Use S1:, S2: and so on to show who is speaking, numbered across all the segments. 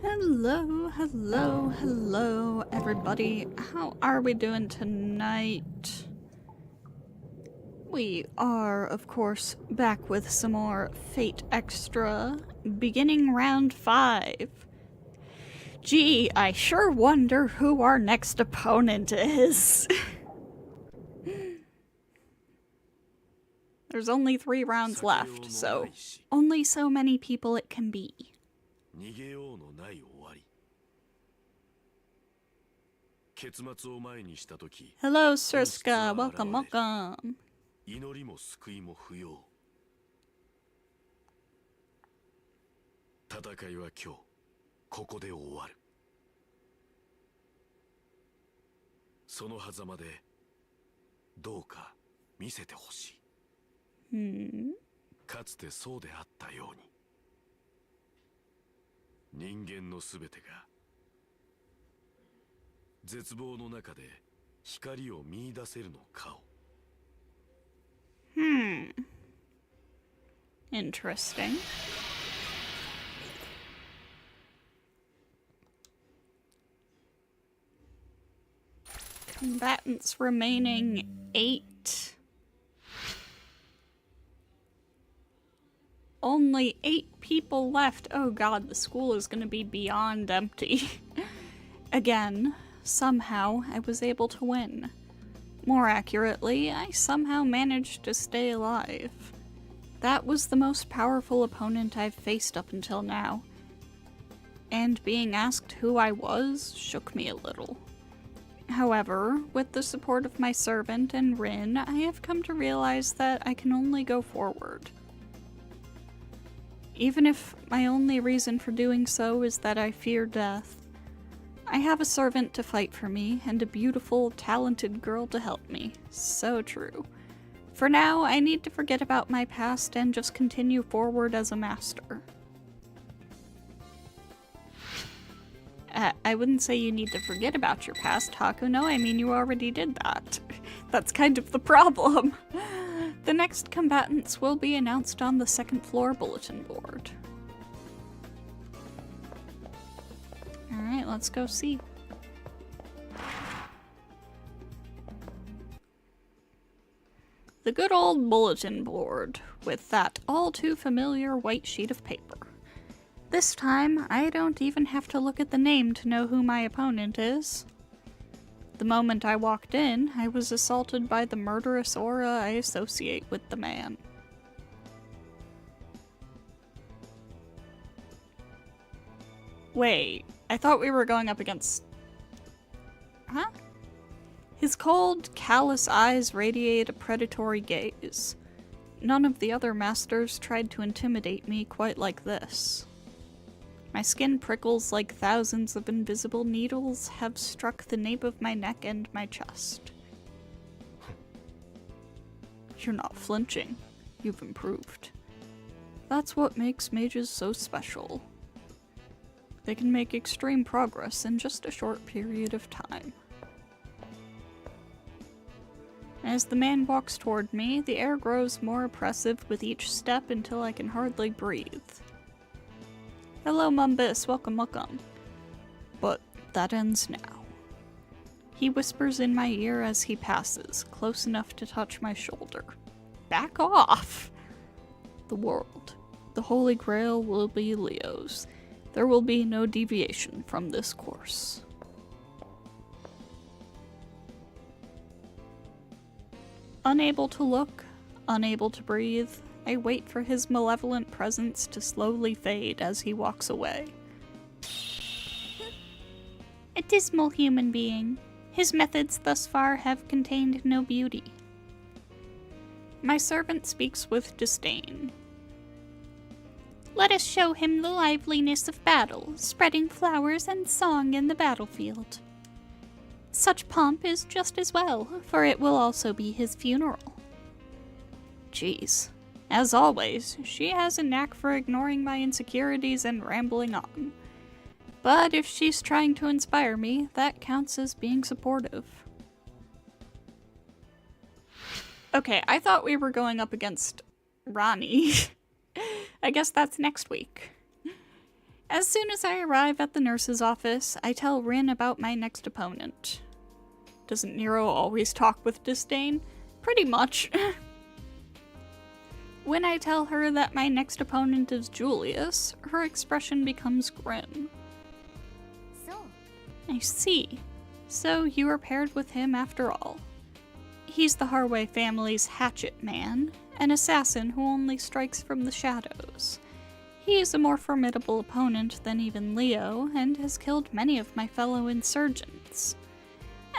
S1: Hello, hello, hello, everybody. How are we doing tonight? We are, of course, back with some more Fate Extra, beginning round 5. Gee, I sure wonder who our next opponent is. There's only 3 rounds left, so only so many people it can be. Hello, Sirska. Welcome, welcome.
S2: 祈りも救いも不要。戦いは今日ここで終わる。その狭間でどうか見せてほしい。かつてそうであったように、人間のすべてが絶望の中で光を見出せるのかを。
S1: Interesting. Combatants remaining 8. Only 8 people left. Oh god, the school is gonna be beyond empty. Again, somehow I was able to win. More accurately, I somehow managed to stay alive. That was the most powerful opponent I've faced up until now. And being asked who I was shook me a little. However, with the support of my servant and Rin, I have come to realize that I can only go forward. Even if my only reason for doing so is that I fear death, I have a servant to fight for me, and a beautiful, talented girl to help me. So true. For now, I need to forget about my past and just continue forward as a master. I wouldn't say you need to forget about your past, Hakuno. I mean, you already did that. That's kind of the problem. The next combatants will be announced on the second floor bulletin board. Alright, let's go see. The good old bulletin board, with that all too familiar white sheet of paper. This time, I don't even have to look at the name to know who my opponent is. The moment I walked in, I was assaulted by the murderous aura I associate with the man. Wait, I thought we were going up against... Huh? His cold, callous eyes radiate a predatory gaze. None of the other masters tried to intimidate me quite like this. My skin prickles like thousands of invisible needles have struck the nape of my neck and my chest. You're not flinching. You've improved. That's what makes mages so special. They can make extreme progress in just a short period of time. As the man walks toward me, the air grows more oppressive with each step until I can hardly breathe. Hello, Mumbus. Welcome, welcome. But that ends now. He whispers in my ear as he passes, close enough to touch my shoulder. Back off! The world, the Holy Grail will be Leo's. There will be no deviation from this course. Unable to look, unable to breathe, I wait for his malevolent presence to slowly fade as he walks away. A dismal human being. His methods thus far have contained no beauty. My servant speaks with disdain. Let us show him the liveliness of battle, spreading flowers and song in the battlefield. Such pomp is just as well, for it will also be his funeral. Jeez. As always, she has a knack for ignoring my insecurities and rambling on. But if she's trying to inspire me, that counts as being supportive. Okay, I thought we were going up against Ronnie. I guess that's next week. As soon as I arrive at the nurse's office, I tell Rin about my next opponent. Doesn't Nero always talk with disdain? Pretty much. When I tell her that my next opponent is Julius, her expression becomes grim.
S3: So.
S1: I see. So you are paired with him after all. He's the Harway family's hatchet man, an assassin who only strikes from the shadows. He is a more formidable opponent than even Leo, and has killed many of my fellow insurgents.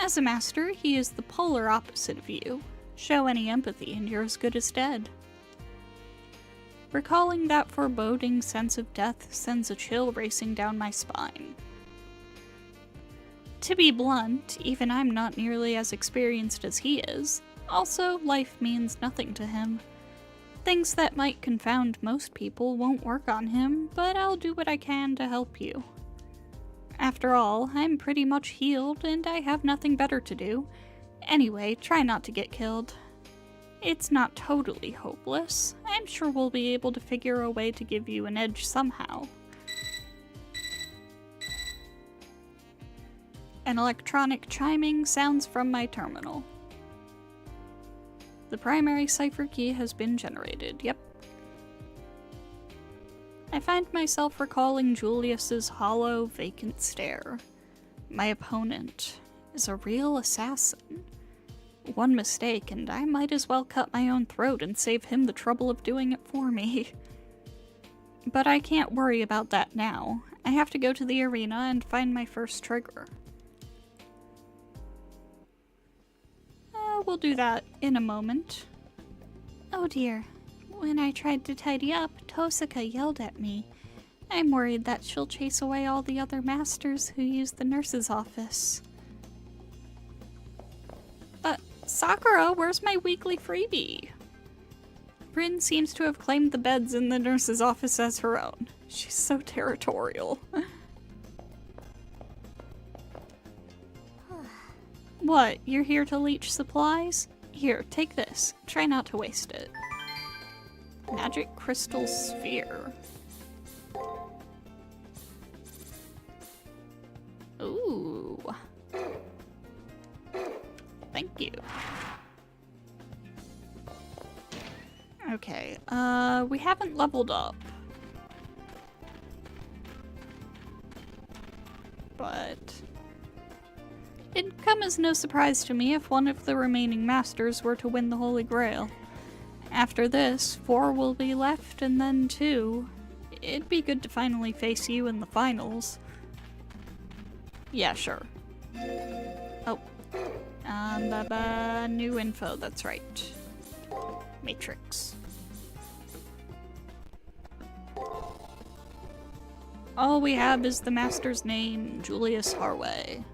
S1: As a master, he is the polar opposite of you. Show any empathy and you're as good as dead. Recalling that foreboding sense of death sends a chill racing down my spine. To be blunt, even I'm not nearly as experienced as he is. Also, life means nothing to him. Things that might confound most people won't work on him, but I'll do what I can to help you. After all, I'm pretty much healed and I have nothing better to do. Anyway, try not to get killed. It's not totally hopeless. I'm sure we'll be able to figure a way to give you an edge somehow. An electronic chiming sounds from my terminal. The primary cipher key has been generated, yep. I find myself recalling Julius's hollow, vacant stare. My opponent is a real assassin. One mistake and I might as well cut my own throat and save him the trouble of doing it for me. But I can't worry about that now. I have to go to the arena and find my first trigger. We'll do that in a moment. Oh dear. When I tried to tidy up, Tosaka yelled at me. I'm worried that she'll chase away all the other masters who use the nurse's office. Sakura, where's my weekly freebie? Rin seems to have claimed the beds in the nurse's office as her own. She's so territorial. What, you're here to leech supplies? Here, take this. Try not to waste it. Magic crystal sphere. Ooh. Thank you. Okay, we haven't leveled up. But it'd come as no surprise to me if one of the remaining masters were to win the Holy Grail. After this, 4 will be left, and then 2. It'd be good to finally face you in the finals. Yeah, sure. Oh. New info, that's right. Matrix. All we have is the master's name, Julius Harway.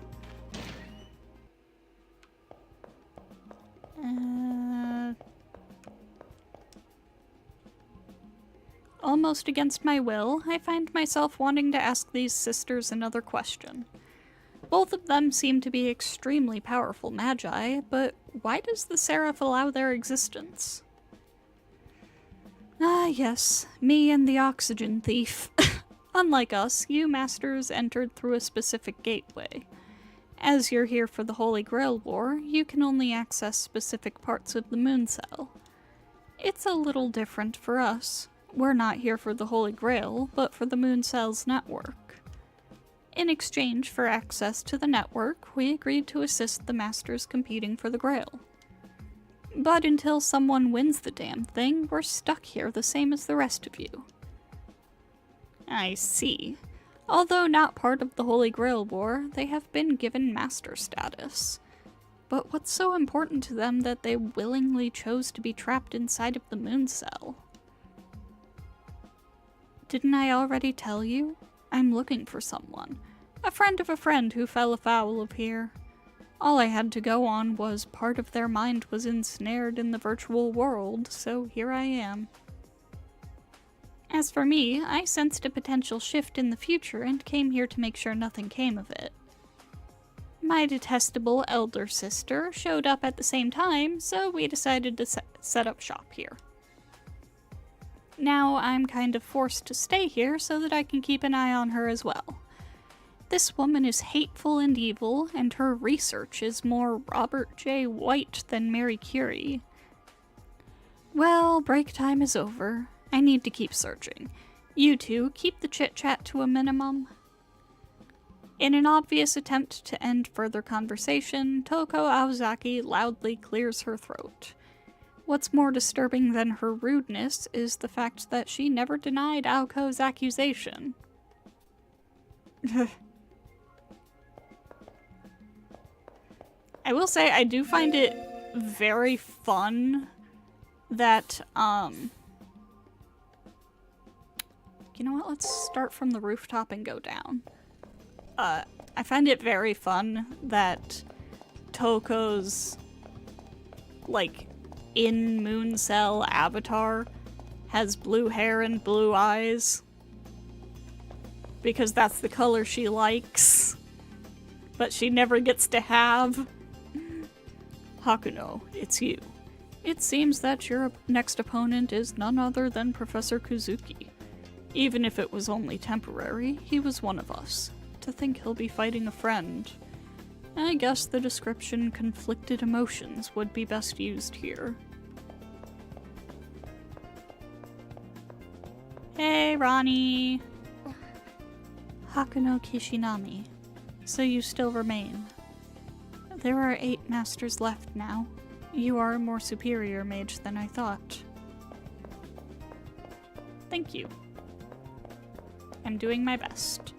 S1: Almost against my will, I find myself wanting to ask these sisters another question. Both of them seem to be extremely powerful magi, but why does the Seraph allow their existence? Ah yes, me and the oxygen thief. Unlike us, you masters entered through a specific gateway. As you're here for the Holy Grail War, you can only access specific parts of the moon cell. It's a little different for us. We're not here for the Holy Grail, but for the moon cell's network. In exchange for access to the network, we agreed to assist the masters competing for the Grail. But until someone wins the damn thing, we're stuck here the same as the rest of you. I see. Although not part of the Holy Grail War, they have been given master status. But what's so important to them that they willingly chose to be trapped inside of the moon cell? Didn't I already tell you? I'm looking for someone. A friend of a friend who fell afoul of here. All I had to go on was part of their mind was ensnared in the virtual world, so here I am. As for me, I sensed a potential shift in the future and came here to make sure nothing came of it. My detestable elder sister showed up at the same time, so we decided to set up shop here. Now I'm kind of forced to stay here so that I can keep an eye on her as well. This woman is hateful and evil, and her research is more Robert J. White than Mary Curie. Well, break time is over. I need to keep searching. You two, keep the chit-chat to a minimum. In an obvious attempt to end further conversation, Toko Aozaki loudly clears her throat. What's more disturbing than her rudeness is the fact that she never denied Aoko's accusation. I will say I do find it very fun that, you know what, let's start from the rooftop and go down. I find it very fun that Toko's, like, in Moon Cell avatar has blue hair and blue eyes. Because that's the color she likes. But she never gets to have. Hakuno, it's you. It seems that your next opponent is none other than Professor Kuzuki. Even if it was only temporary, he was one of us. To think he'll be fighting a friend. I guess the description conflicted emotions would be best used here. Hey, Ronnie! Hakuno Kishinami. So you still remain. There are 8 masters left now. You are a more superior mage than I thought. Thank you. I'm doing my best.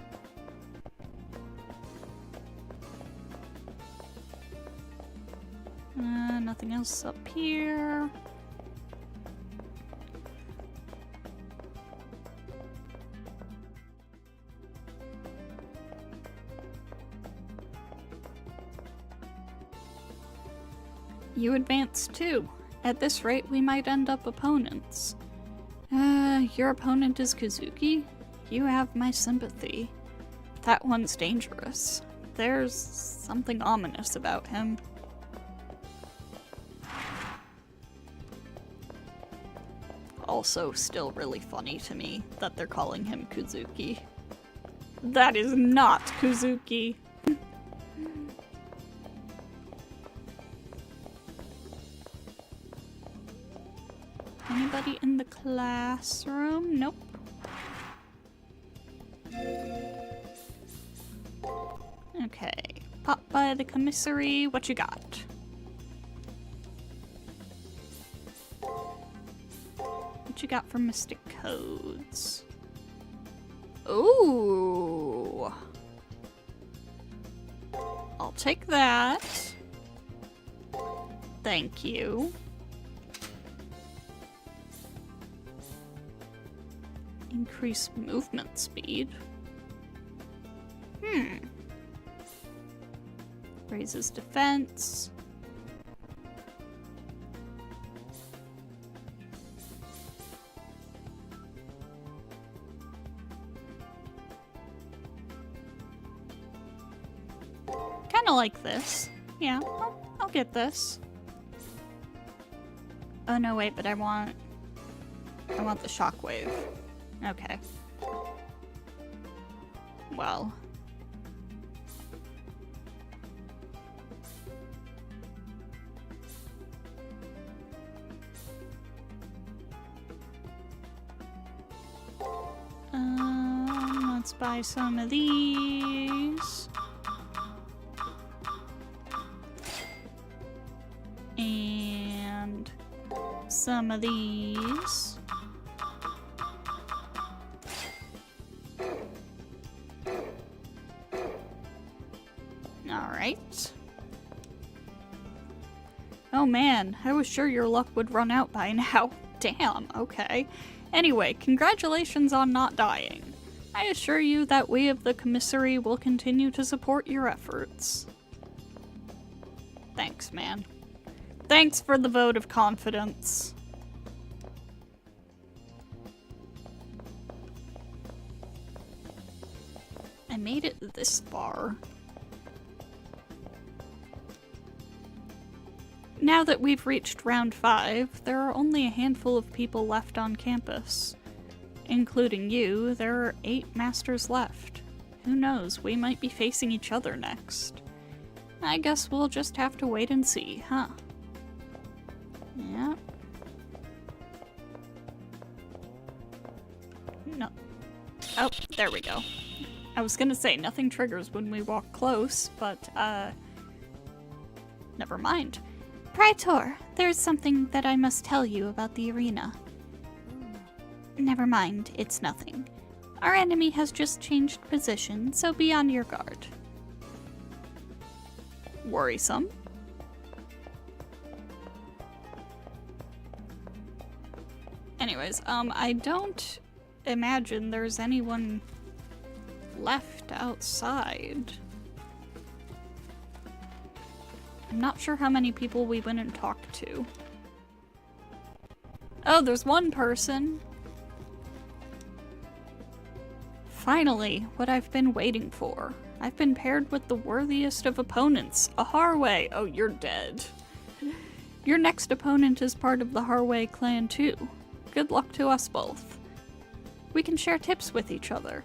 S1: Nothing else up here. You advance too. At this rate, we might end up opponents. Your opponent is Kuzuki? You have my sympathy. That one's dangerous. There's something ominous about him. Also still really funny to me that they're calling him Kuzuki. That is not Kuzuki. Anybody in the classroom? Nope. Okay. Pop by the commissary. What you got? What you got for Mystic Codes? Ooh. I'll take that. Thank you. Increase movement speed. Raises defense. Kinda like this. Yeah, I'll get this. Oh no, wait, but I want the shockwave. Okay. Well. Let's buy some of these. And some of these. Alright. Oh man, I was sure your luck would run out by now. Damn, okay. Anyway, congratulations on not dying. I assure you that we of the commissary will continue to support your efforts. Thanks, man. Thanks for the vote of confidence. I made it this far. Now that we've reached round 5, there are only a handful of people left on campus. Including you, there are 8 masters left. Who knows, we might be facing each other next. I guess we'll just have to wait and see, huh? Yeah. No. Oh, there we go. I was gonna say, nothing triggers when we walk close, but, never mind. Praetor, there's something that I must tell you about the arena. Never mind, it's nothing. Our enemy has just changed position, so be on your guard. Worrisome. Anyways, I don't imagine there's anyone left outside. I'm not sure how many people we went and talked to. Oh, there's one person. Finally, what I've been waiting for. I've been paired with the worthiest of opponents, a Harway. Oh, you're dead. Your next opponent is part of the Harway clan too. Good luck to us both. We can share tips with each other.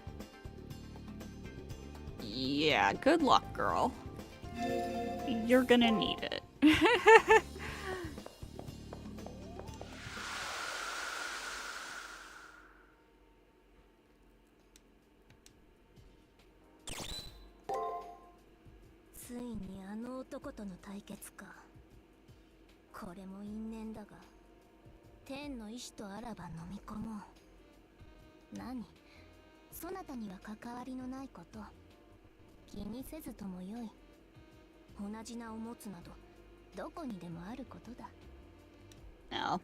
S1: Yeah, good luck, girl. You're gonna need it.
S3: ついにあの男との対決か。これも因縁だが、天の意志とあらば飲み込もう。何？そなたには関わりのないこと。気にせずともよい。同じ名を持つなど、どこにでもあることだ。
S1: No.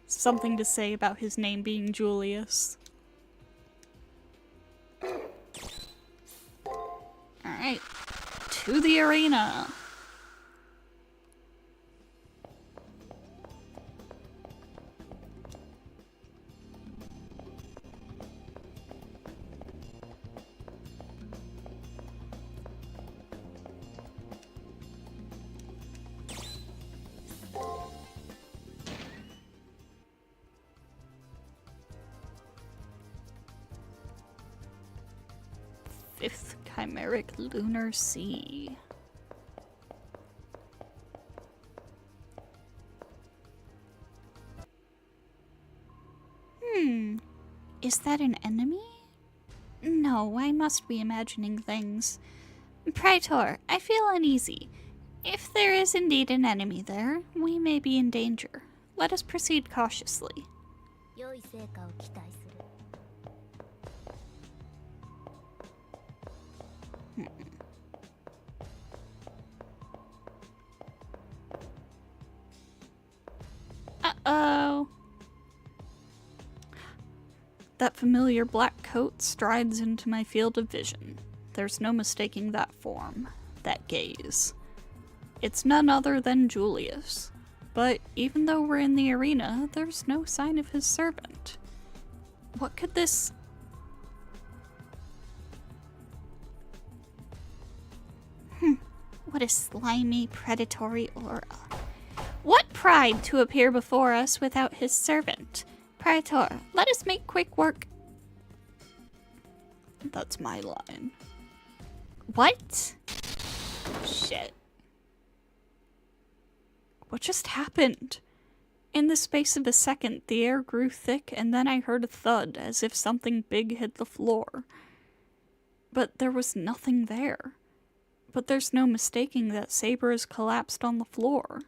S1: Something to say about his name being Julius. Alright, to the arena. Fifth Chimeric Lunar Sea. Is that an enemy? No, I must be imagining things. Praetor, I feel uneasy. If there is indeed an enemy there, we may be in danger. Let us proceed cautiously.
S3: 良い成果を期待する。
S1: Uh-oh. That familiar black coat strides into my field of vision. There's no mistaking that form, that gaze. It's none other than Julius. But even though we're in the arena, there's no sign of his servant. What could this... What a slimy, predatory aura. What pride to appear before us without his servant. Praetor, let us make quick work. That's my line. What? Shit. What just happened? In the space of a second, the air grew thick, and then I heard a thud, as if something big hit the floor. But there was nothing there. But there's no mistaking that Saber has collapsed on the floor.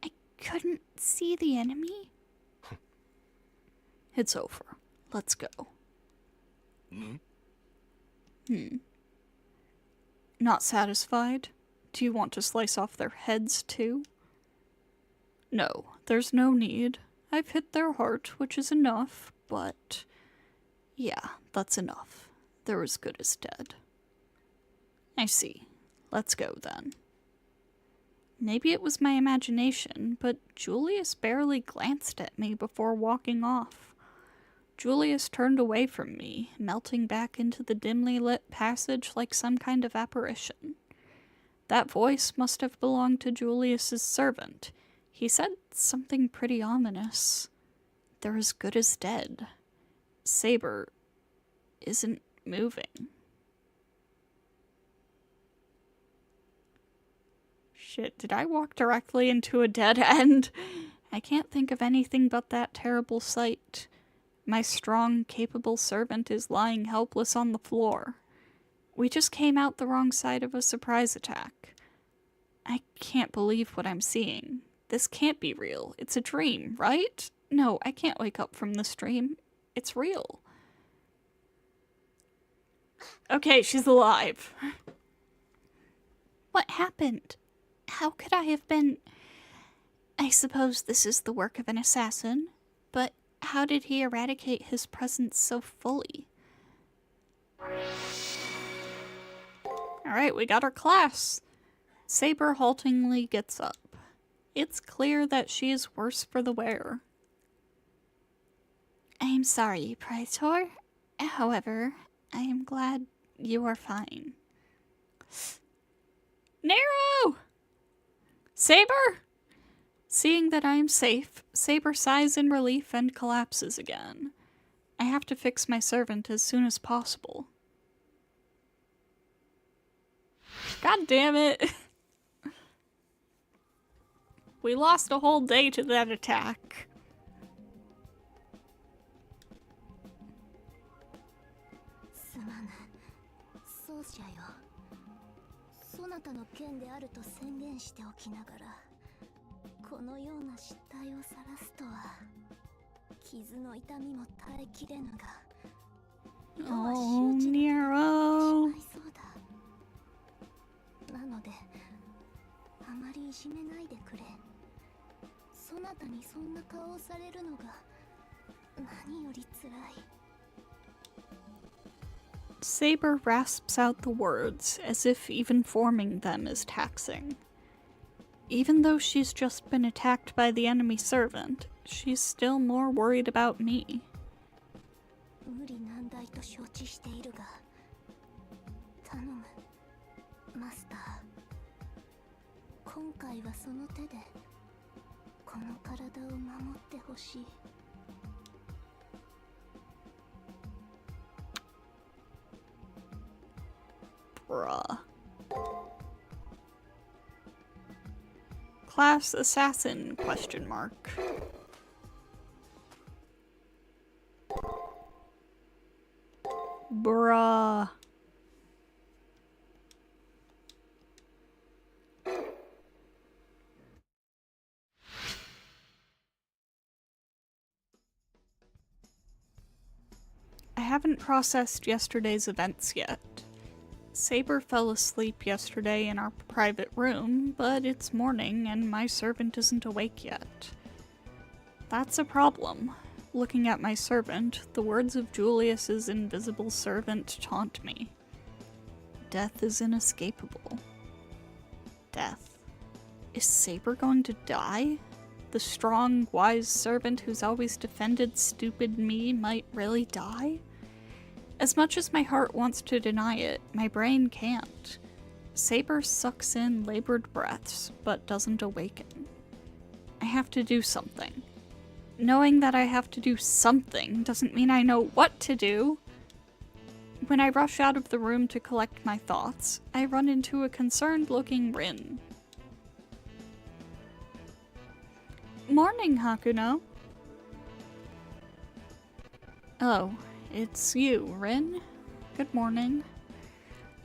S1: I couldn't see the enemy? It's over. Let's go. Not satisfied? Do you want to slice off their heads too? No, there's no need. I've hit their heart, which is enough, but... yeah, that's enough. They're as good as dead. I see. Let's go then. Maybe it was my imagination, but Julius barely glanced at me before walking off. Julius turned away from me, melting back into the dimly lit passage like some kind of apparition. That voice must have belonged to Julius's servant. He said something pretty ominous. They're as good as dead. Saber isn't moving. Shit, did I walk directly into a dead end? I can't think of anything but that terrible sight. My strong, capable servant is lying helpless on the floor. We just came out the wrong side of a surprise attack. I can't believe what I'm seeing. This can't be real. It's a dream, right? No, I can't wake up from this dream. It's real. Okay, she's alive. What happened? How could I have been... I suppose this is the work of an assassin, but how did he eradicate his presence so fully? Alright, we got our class. Saber haltingly gets up. It's clear that she is worse for the wear. I am sorry, Praetor. However, I am glad you are fine. Nero! Saber! Seeing that I am safe, Saber sighs in relief and collapses again. I have to fix my servant as soon as possible. God damn it! We lost a whole day to that attack.
S3: すまぬ。そうじゃよ。そなたの剣であると宣言しておきながら、このような失態を晒すとは、傷の痛みも耐えきれぬが、世は周知の手にしまいそうだ。なので、あまりいじめないでくれ。そなたにそんな顔をされるのが何より辛い。
S1: Saber rasps out the words, as if even forming them is taxing. Even though she's just been attacked by the enemy servant, she's still more worried about me.
S3: 無理難題と承知しているが、頼む、マスター。今回はその手でこの体を守ってほしい。
S1: Bruh. Class assassin, question mark. Bruh. I haven't processed yesterday's events yet. Saber fell asleep yesterday in our private room, but it's morning and my servant isn't awake yet. That's a problem. Looking at my servant, the words of Julius's invisible servant taunt me. Death is inescapable. Death. Is Saber going to die? The strong, wise servant who's always defended stupid me might really die? As much as my heart wants to deny it, my brain can't. Saber sucks in labored breaths, but doesn't awaken. I have to do something. Knowing that I have to do something doesn't mean I know what to do. When I rush out of the room to collect my thoughts, I run into a concerned-looking Rin. Morning, Hakuno. Oh. It's you, Rin. Good morning.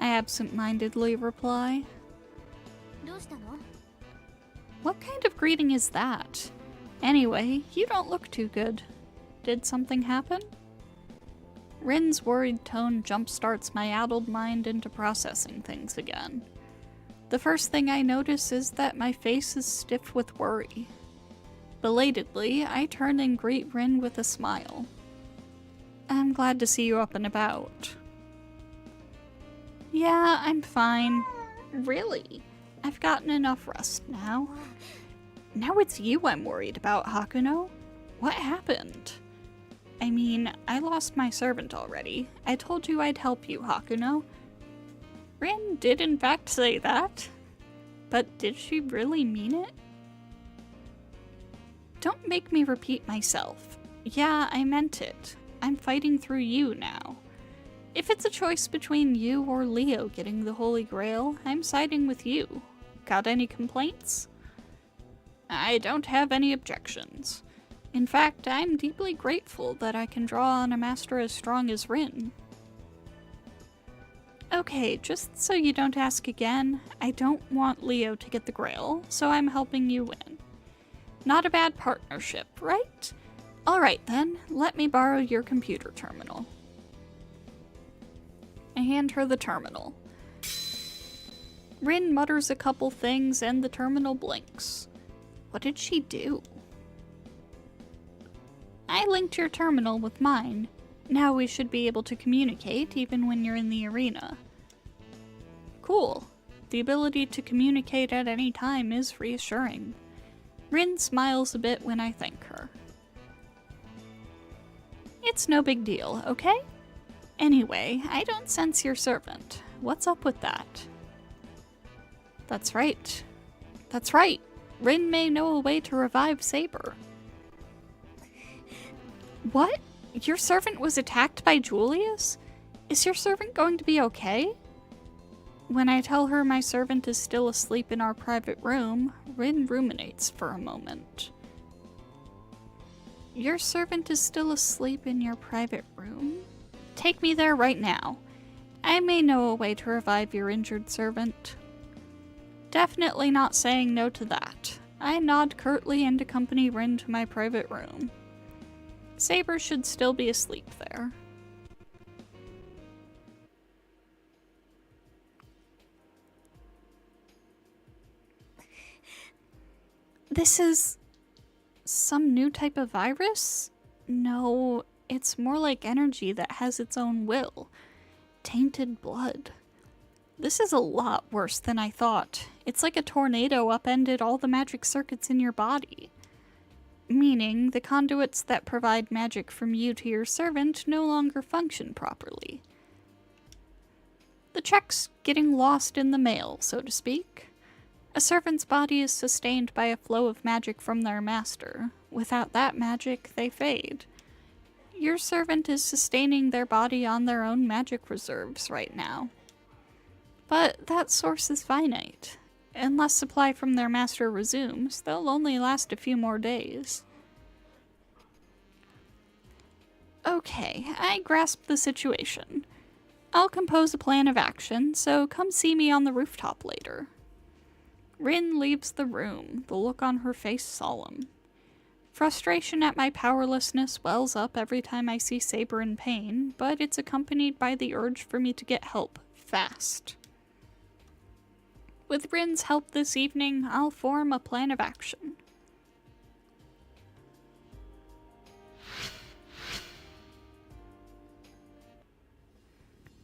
S1: I absent-mindedly reply.
S3: どうしたの?
S1: What kind of greeting is that? Anyway, you don't look too good. Did something happen? Rin's worried tone jumpstarts my addled mind into processing things again. The first thing I notice is that my face is stiff with worry. Belatedly, I turn and greet Rin with a smile. I'm glad to see you up and about. Yeah, I'm fine. Really? I've gotten enough rest now. Now it's you I'm worried about, Hakuno. What happened? I mean, I lost my servant already. I told you I'd help you, Hakuno. Rin did in fact say that. But did she really mean it? Don't make me repeat myself. Yeah, I meant it. I'm fighting through you now. If it's a choice between you or Leo getting the Holy Grail, I'm siding with you. Got any complaints? I don't have any objections. In fact, I'm deeply grateful that I can draw on a master as strong as Rin. Okay, just so you don't ask again, I don't want Leo to get the Grail, so I'm helping you win. Not a bad partnership, right? Alright then, let me borrow your computer terminal. I hand her the terminal. Rin mutters a couple things and the terminal blinks. What did she do? I linked your terminal with mine. Now we should be able to communicate even when you're in the arena. Cool. The ability to communicate at any time is reassuring. Rin smiles a bit when I thank her. It's no big deal, okay? Anyway, I don't sense your servant. What's up with that? That's right. That's right. Rin may know a way to revive Saber. What? Your servant was attacked by Julius? Is your servant going to be okay? When I tell her my servant is still asleep in our private room, Rin ruminates for a moment. Your servant is still asleep in your private room? Take me there right now. I may know a way to revive your injured servant. Definitely not saying no to that. I nod curtly and accompany Rin to my private room. Saber should still be asleep there. This is some new type of virus? No, it's more like energy that has its own will. Tainted blood. This is a lot worse than I thought. It's like a tornado upended all the magic circuits in your body. Meaning, the conduits that provide magic from you to your servant no longer function properly. The check's getting lost in the mail, so to speak. A servant's body is sustained by a flow of magic from their master. Without that magic, they fade. Your servant is sustaining their body on their own magic reserves right now. But that source is finite. Unless supply from their master resumes, they'll only last a few more days. Okay, I grasp the situation. I'll compose a plan of action, so come see me on the rooftop later. Rin leaves the room, the look on her face solemn. Frustration at my powerlessness wells up every time I see Saber in pain, but it's accompanied by the urge for me to get help, fast. With Rin's help this evening, I'll form a plan of action.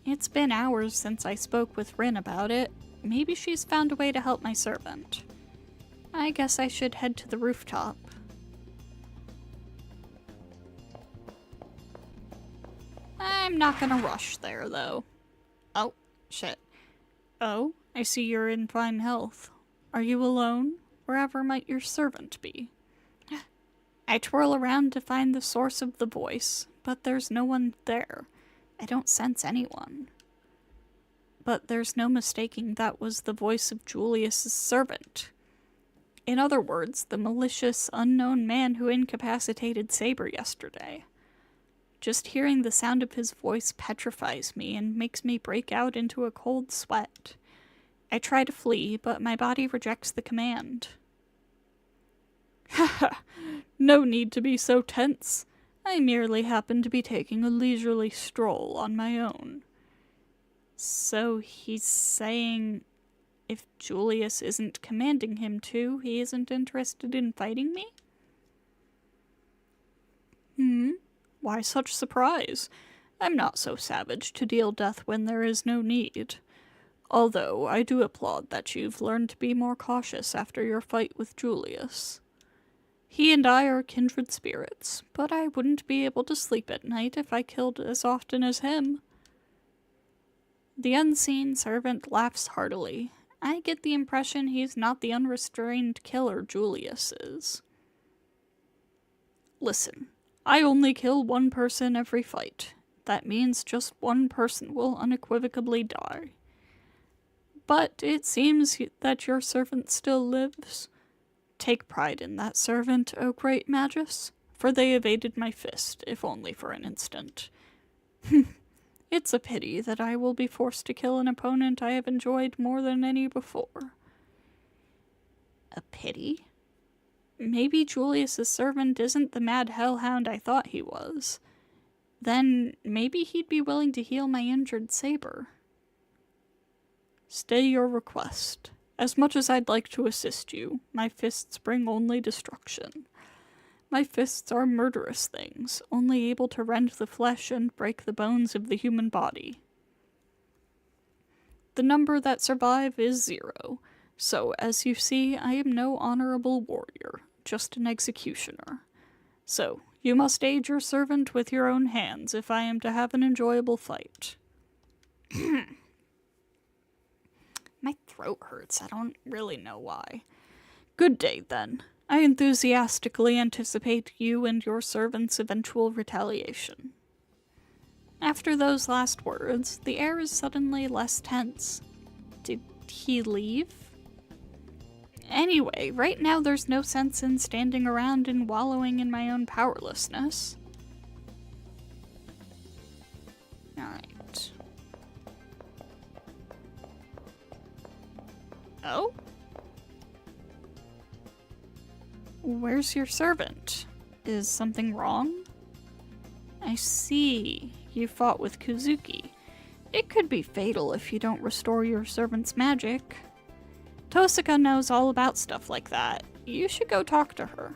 S1: It's been hours since I spoke with Rin about it. Maybe she's found a way to help my servant. I guess I should head to the rooftop. I'm not gonna rush there, though. Oh, shit. Oh, I see you're in fine health. Are you alone? Wherever might your servant be? I twirl around to find the source of the voice, but there's no one there. I don't sense anyone. But there's no mistaking that was the voice of Julius's servant. In other words, the malicious, unknown man who incapacitated Saber yesterday. Just hearing the sound of his voice petrifies me and makes me break out into a cold sweat. I try to flee, but my body rejects the command. Haha, no need to be so tense. I merely happen to be taking a leisurely stroll on my own. So he's saying if Julius isn't commanding him to, he isn't interested in fighting me? Why such surprise? I'm not so savage to deal death when there is no need. Although I do applaud that you've learned to be more cautious after your fight with Julius. He and I are kindred spirits, but I wouldn't be able to sleep at night if I killed as often as him. The unseen servant laughs heartily. I get the impression he's not the unrestrained killer Julius is. Listen, I only kill one person every fight. That means just one person will unequivocally die. But it seems that your servant still lives. Take pride in that servant, O great Magus, for they evaded my fist, if only for an instant. It's a pity that I will be forced to kill an opponent I have enjoyed more than any before. A pity? Maybe Julius's servant isn't the mad hellhound I thought he was. Then maybe he'd be willing to heal my injured saber. Stay your request. As much as I'd like to assist you, my fists bring only destruction. My fists are murderous things, only able to rend the flesh and break the bones of the human body. The number that survive is 0, so as you see, I am no honorable warrior, just an executioner. So, you must aid your servant with your own hands if I am to have an enjoyable fight. My throat hurts. I don't really know why. Good day, then. I enthusiastically anticipate you and your servant's eventual retaliation. After those last words, the air is suddenly less tense. Did he leave? Anyway, right now there's no sense in standing around and wallowing in my own powerlessness. Alright. Oh? Where's your servant? Is something wrong? I see. You fought with Kuzuki. It could be fatal if you don't restore your servant's magic. Tosaka knows all about stuff like that. You should go talk to her.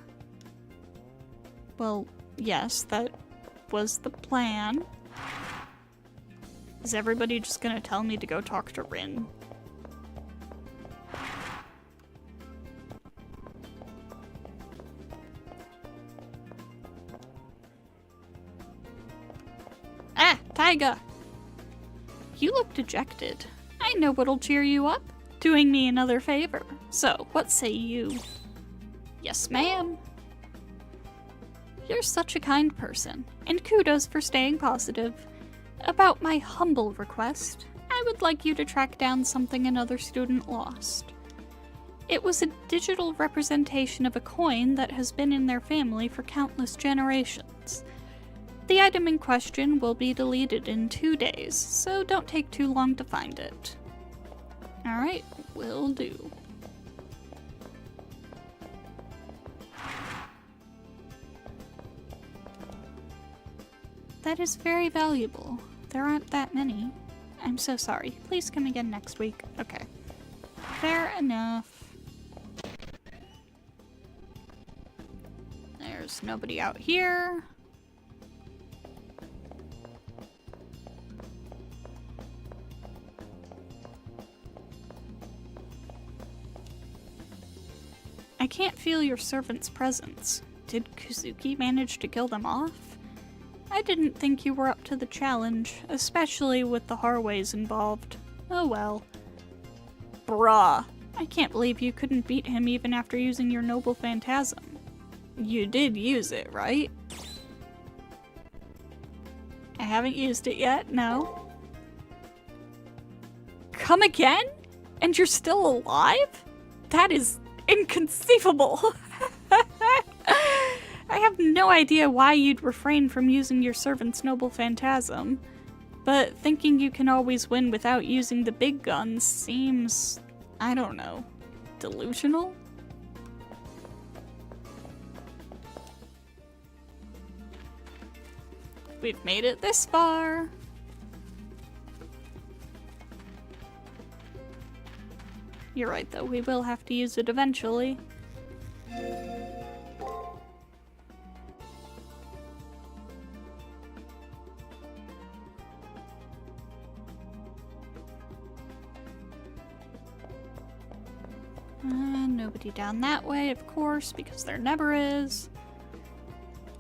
S1: Well, yes, that was the plan. Is everybody just gonna tell me to go talk to Rin? Ah, Taiga! You look dejected. I know what'll cheer you up. Doing me another favor. So, what say you? Yes, ma'am. You're such a kind person, and kudos for staying positive. About my humble request, I would like you to track down something another student lost. It was a digital representation of a coin that has been in their family for countless generations. The item in question will be deleted in 2 days, so don't take too long to find it. Alright, will do. That is very valuable. There aren't that many. I'm so sorry. Please come again next week. Okay. Fair enough. There's nobody out here. I can't feel your servant's presence. Did Kuzuki manage to kill them off? I didn't think you were up to the challenge, especially with the Harways involved. Oh well. Bruh. I can't believe you couldn't beat him even after using your noble phantasm. You did use it, right? I haven't used it yet, no. Come again? And you're still alive? That is inconceivable! I have no idea why you'd refrain from using your servant's noble phantasm, but thinking you can always win without using the big guns seems, I don't know, delusional? We've made it this far. You're right, though. We will have to use it eventually. Nobody down that way, of course, because there never is.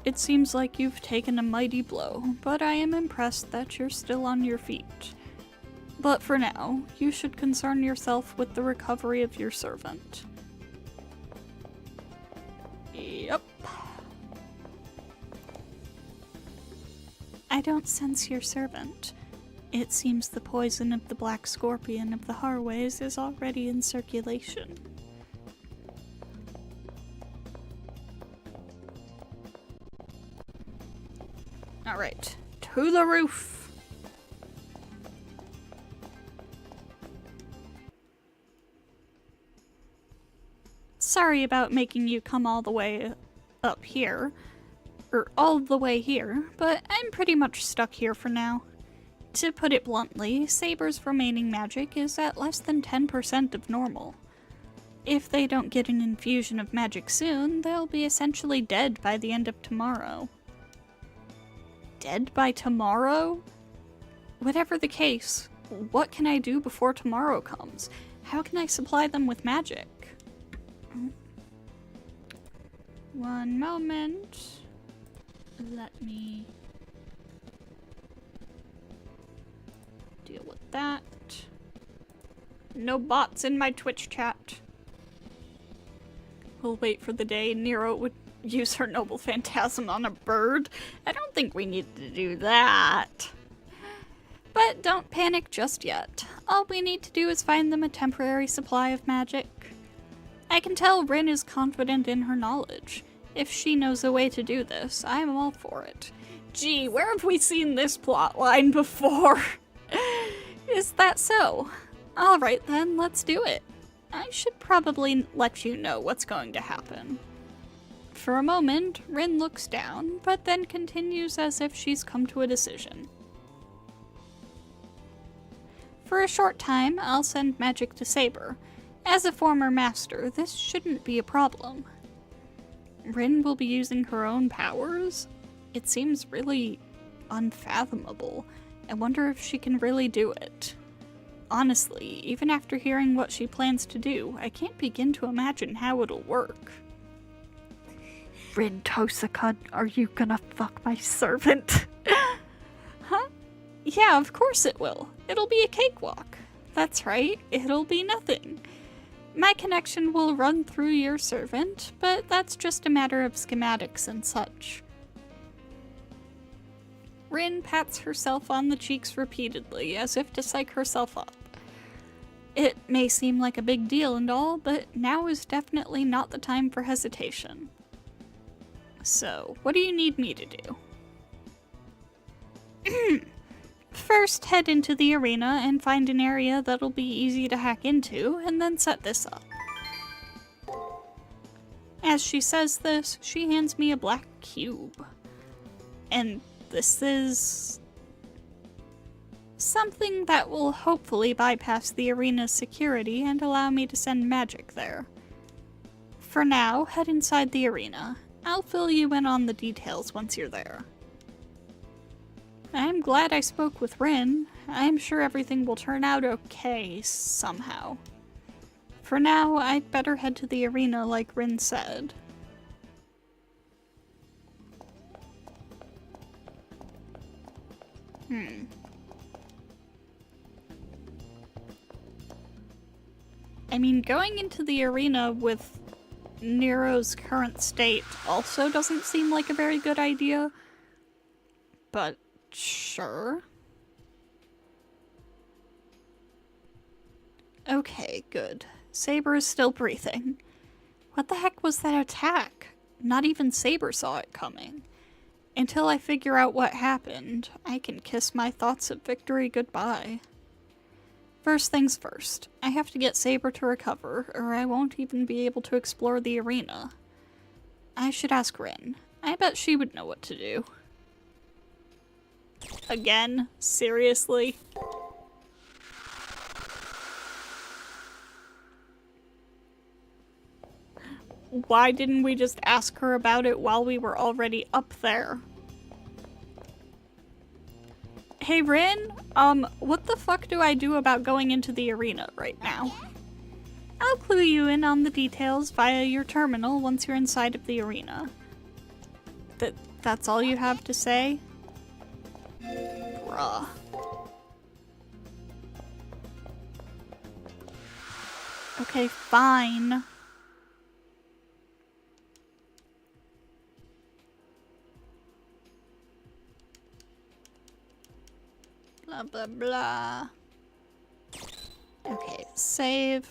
S1: It seems like you've taken a mighty blow, but I am impressed that you're still on your feet. But for now, you should concern yourself with the recovery of your servant. Yep. I don't sense your servant. It seems the poison of the black scorpion of the Harways is already in circulation. Alright, to the roof! Sorry about making you come all the way up here. Or all the way here, but I'm pretty much stuck here for now. To put it bluntly, Saber's remaining magic is at less than 10% of normal. If they don't get an infusion of magic soon, they'll be essentially dead by the end of tomorrow. Dead by tomorrow? Whatever the case, what can I do before tomorrow comes? How can I supply them with magic? One moment. Let me deal with that. No bots in my Twitch chat. We'll wait for the day Nero would use her noble phantasm on a bird. I don't think we need to do that. But don't panic just yet. All we need to do is find them a temporary supply of magic. I can tell Rin is confident in her knowledge. If she knows a way to do this, I'm all for it. Gee, where have we seen this plotline before? Is that so? Alright then, let's do it. I should probably let you know what's going to happen. For a moment, Rin looks down, but then continues as if she's come to a decision. For a short time, I'll send magic to Saber. As a former master, this shouldn't be a problem. Rin will be using her own powers? It seems really unfathomable. I wonder if she can really do it. Honestly, even after hearing what she plans to do, I can't begin to imagine how it'll work. Rin Tosaka, are you gonna fuck my servant? Huh? Yeah, of course it will. It'll be a cakewalk. That's right, it'll be nothing. My connection will run through your servant, but that's just a matter of schematics and such. Rin pats herself on the cheeks repeatedly, as if to psych herself up. It may seem like a big deal and all, but now is definitely not the time for hesitation. So, what do you need me to do? First, head into the arena and find an area that'll be easy to hack into, and then set this up. As she says this, she hands me a black cube. And this is something that will hopefully bypass the arena's security and allow me to send magic there. For now, head inside the arena. I'll fill you in on the details once you're there. I'm glad I spoke with Rin. I'm sure everything will turn out okay somehow. For now, I'd better head to the arena like Rin said. I mean, going into the arena with Nero's current state also doesn't seem like a very good idea, but sure. Okay, good. Saber is still breathing. What the heck was that attack? Not even Saber saw it coming. Until I figure out what happened, I can kiss my thoughts of victory goodbye. First things first, I have to get Saber to recover, or I won't even be able to explore the arena. I should ask Rin. I bet she would know what to do. Again? Seriously? Why didn't we just ask her about it while we were already up there? Hey Rin, what the fuck do I do about going into the arena right now? I'll clue you in on the details via your terminal once you're inside of the arena. That's all you have to say? Bruh. Okay, fine. Blah, blah, blah. Okay, save.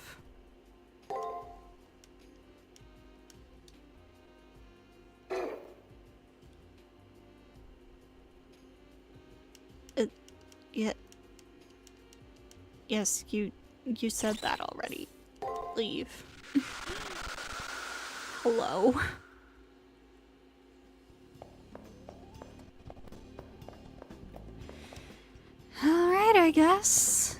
S1: Yeah. Yes, you said that already. Leave. Hello. Alright, I guess.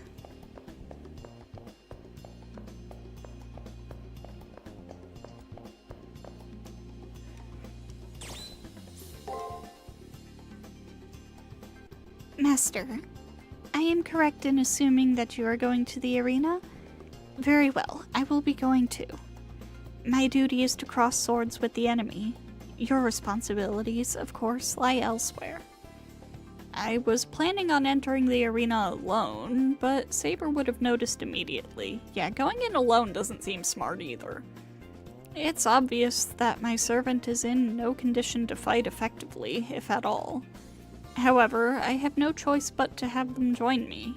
S1: Master, I am correct in assuming that you are going to the arena? Very well, I will be going too. My duty is to cross swords with the enemy. Your responsibilities, of course, lie elsewhere. I was planning on entering the arena alone, but Saber would have noticed immediately. Yeah, going in alone doesn't seem smart either. It's obvious that my servant is in no condition to fight effectively, if at all. However, I have no choice but to have them join me.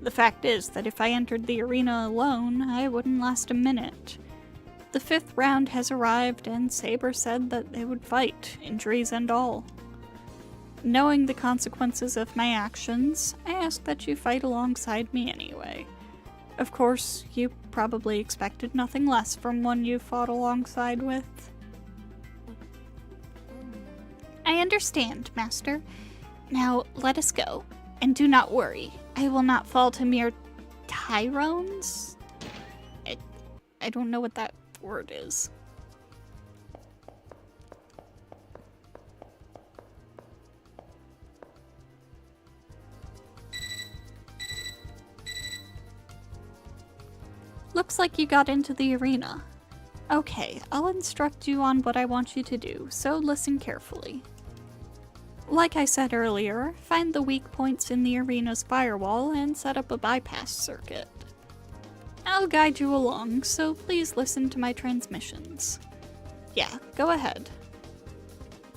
S1: The fact is that if I entered the arena alone, I wouldn't last a minute. The 5th round has arrived, and Saber said that they would fight, injuries and all. Knowing the consequences of my actions, I ask that you fight alongside me anyway. Of course, you probably expected nothing less from one you fought alongside with. I understand, Master. Now, let us go. And do not worry, I will not fall to mere tyrones? I don't know what that word is. Looks like you got into the arena. Okay, I'll instruct you on what I want you to do, so listen carefully. Like I said earlier, find the weak points in the arena's firewall and set up a bypass circuit. I'll guide you along, so please listen to my transmissions. Yeah, go ahead.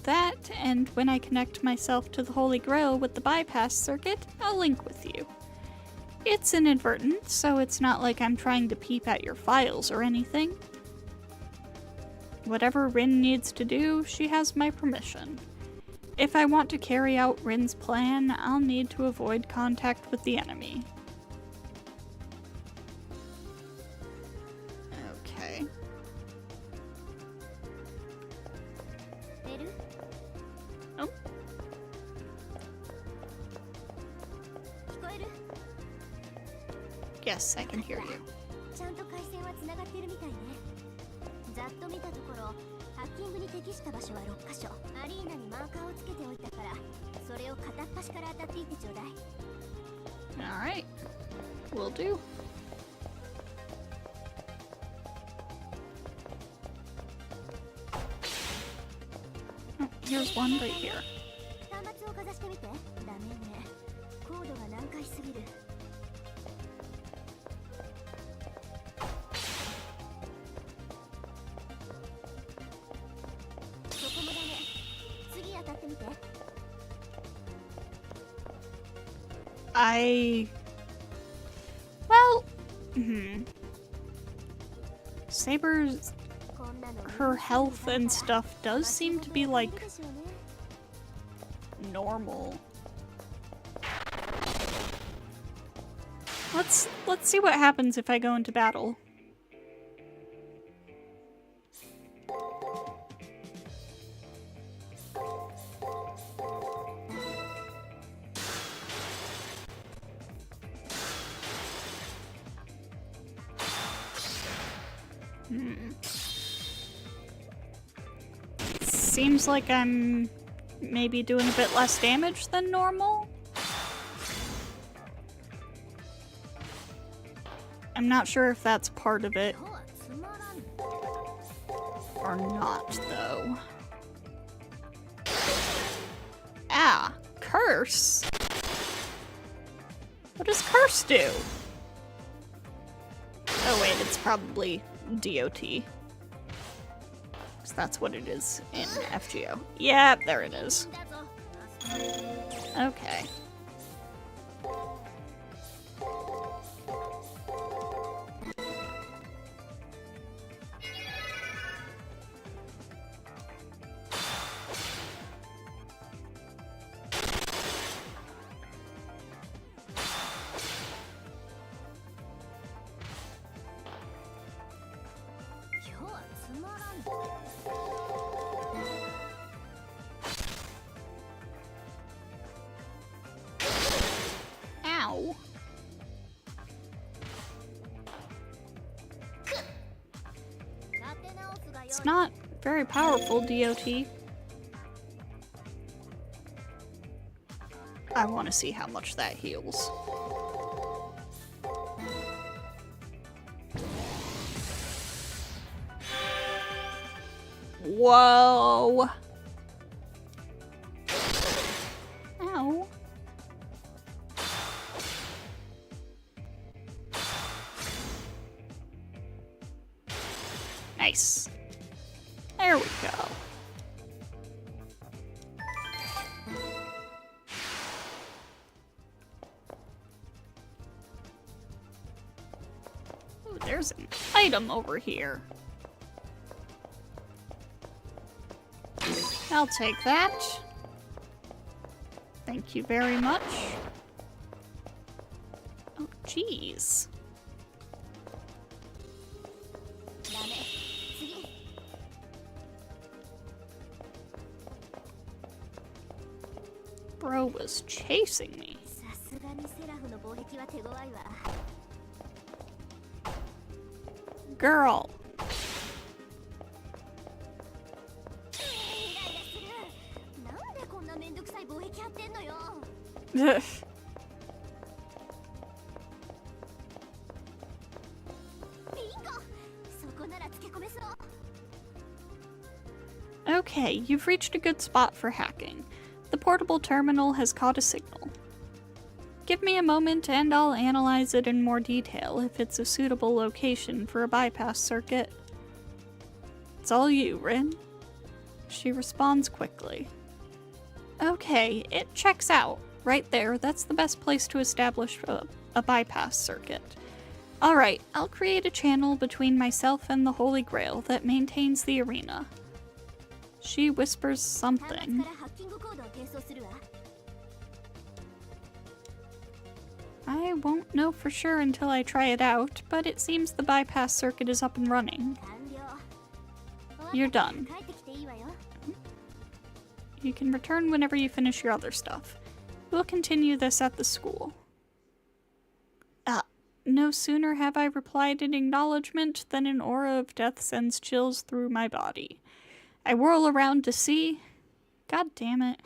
S1: That, and when I connect myself to the Holy Grail with the bypass circuit, I'll link with you. It's inadvertent, so it's not like I'm trying to peep at your files or anything. Whatever Rin needs to do, she has my permission. If I want to carry out Rin's plan, I'll need to avoid contact with the enemy. Okay. Oh. Yes, I can hear you.
S3: ちゃんと回線はつながってるみたいね。ざっと見たところ、ハッキングに適した場所は6カ所。アリーナにマーカーをつけておいたから、それを片っ端から当たっていってちょうだい。
S1: Alright. Will do. Oh, here's one right here.
S3: 端末をかざしてみて。ダメね。コードが難解すぎる。そこもダメ。次当たってみて。
S1: Well, Saber's,
S3: こんなの
S1: her health and stuff does seem to be like normal. Let's see what happens if I go into battle. Seems like I'm maybe doing a bit less damage than normal. I'm not sure if that's part of it. Or not, though. Ah, curse? What does curse do? Oh wait, it's probably DOT. Because that's what it is in FGO. Yeah, there it is. Okay. Ow. It's not very powerful, DOT. I want to see how much that heals. Whoa. Ow. Nice. There we go. Ooh, there's an item over here. I'll take that. Thank you very much. Oh, jeez. Bro was chasing me. Girl. Okay, you've reached a good spot for hacking. The portable terminal has caught a signal. Give me a moment and I'll analyze it in more detail if it's a suitable location for a bypass circuit. It's all you, Rin. She responds quickly. Okay, it checks out. Right there, that's the best place to establish a bypass circuit. Alright, I'll create a channel between myself and the Holy Grail that maintains the arena. She whispers something. I won't know for sure until I try it out, but it seems the bypass circuit is up and running. You're done. You can return whenever you finish your other stuff. We'll continue this at the school. No sooner have I replied in acknowledgement than an aura of death sends chills through my body. I whirl around to see... God damn it.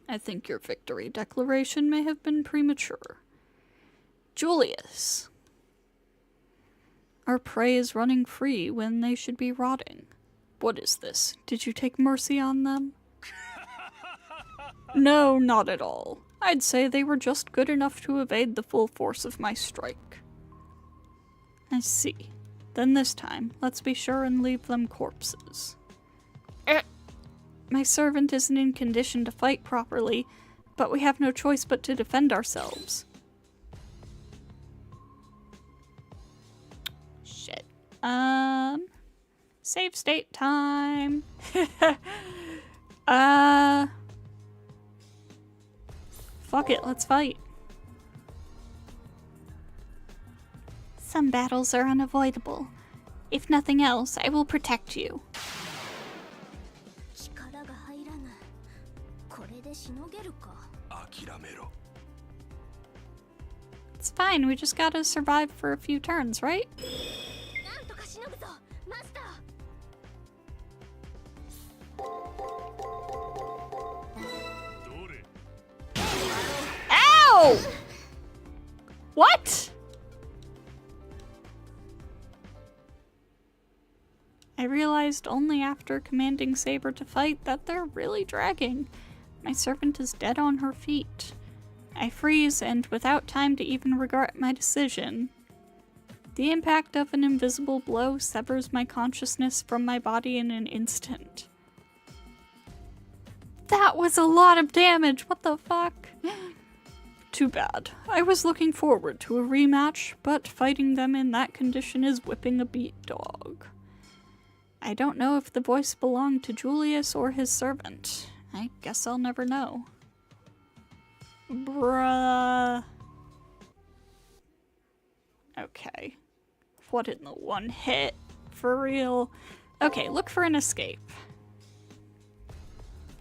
S1: I think your victory declaration may have been premature. Julius. Our prey is running free when they should be rotting. What is this? Did you take mercy on them? No, not at all. I'd say they were just good enough to evade the full force of my strike. I see. Then this time, let's be sure and leave them corpses. My servant isn't in condition to fight properly, but we have no choice but to defend ourselves. Shit. Save state time. Fuck it, let's fight. Some battles are unavoidable. If nothing else, I will protect you. It's fine, we just gotta survive for a few turns, right? Ow! What? I realized only after commanding Saber to fight that they're really dragging. My servant is dead on her feet. I freeze, and without time to even regret my decision, the impact of an invisible blow severs my consciousness from my body in an instant. That was a lot of damage, what the fuck? Too bad. I was looking forward to a rematch, but fighting them in that condition is whipping a beat dog. I don't know if the voice belonged to Julius or his servant. I guess I'll never know. Bruh. Okay. What in the one hit? For real? Okay, look for an escape.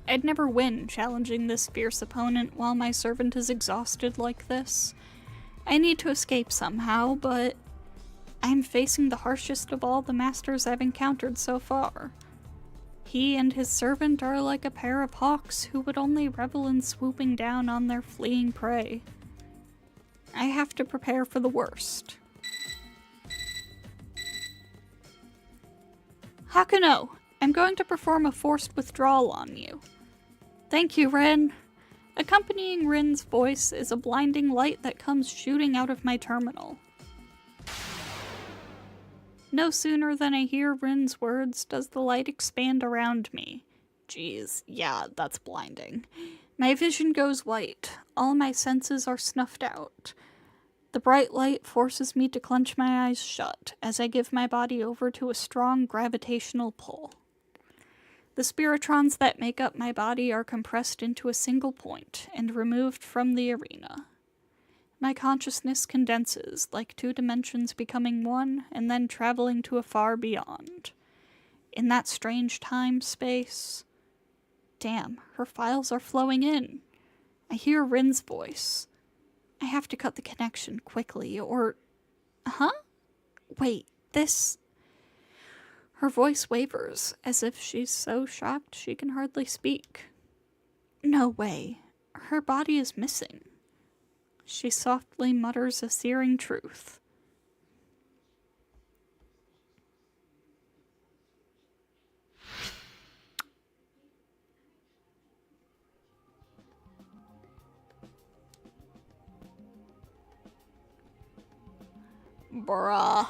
S1: I'd never win challenging this fierce opponent while my servant is exhausted like this. I need to escape somehow, but I'm facing the harshest of all the masters I've encountered so far. He and his servant are like a pair of hawks who would only revel in swooping down on their fleeing prey. I have to prepare for the worst. Hakuno, I'm going to perform a forced withdrawal on you. Thank you, Rin. Accompanying Rin's voice is a blinding light that comes shooting out of my terminal. No sooner than I hear Rin's words does the light expand around me. Jeez, yeah, that's blinding. My vision goes white. All my senses are snuffed out. The bright light forces me to clench my eyes shut as I give my body over to a strong gravitational pull. The spiritrons that make up my body are compressed into a single point and removed from the arena. My consciousness condenses, like two dimensions becoming one and then traveling to a far beyond. In that strange time-space... Damn, her files are flowing in. I hear Rin's voice. I have to cut the connection quickly, or... Huh? Wait, this... Her voice wavers, as if she's so shocked she can hardly speak. No way. Her body is missing. She softly mutters a searing truth. Bruh.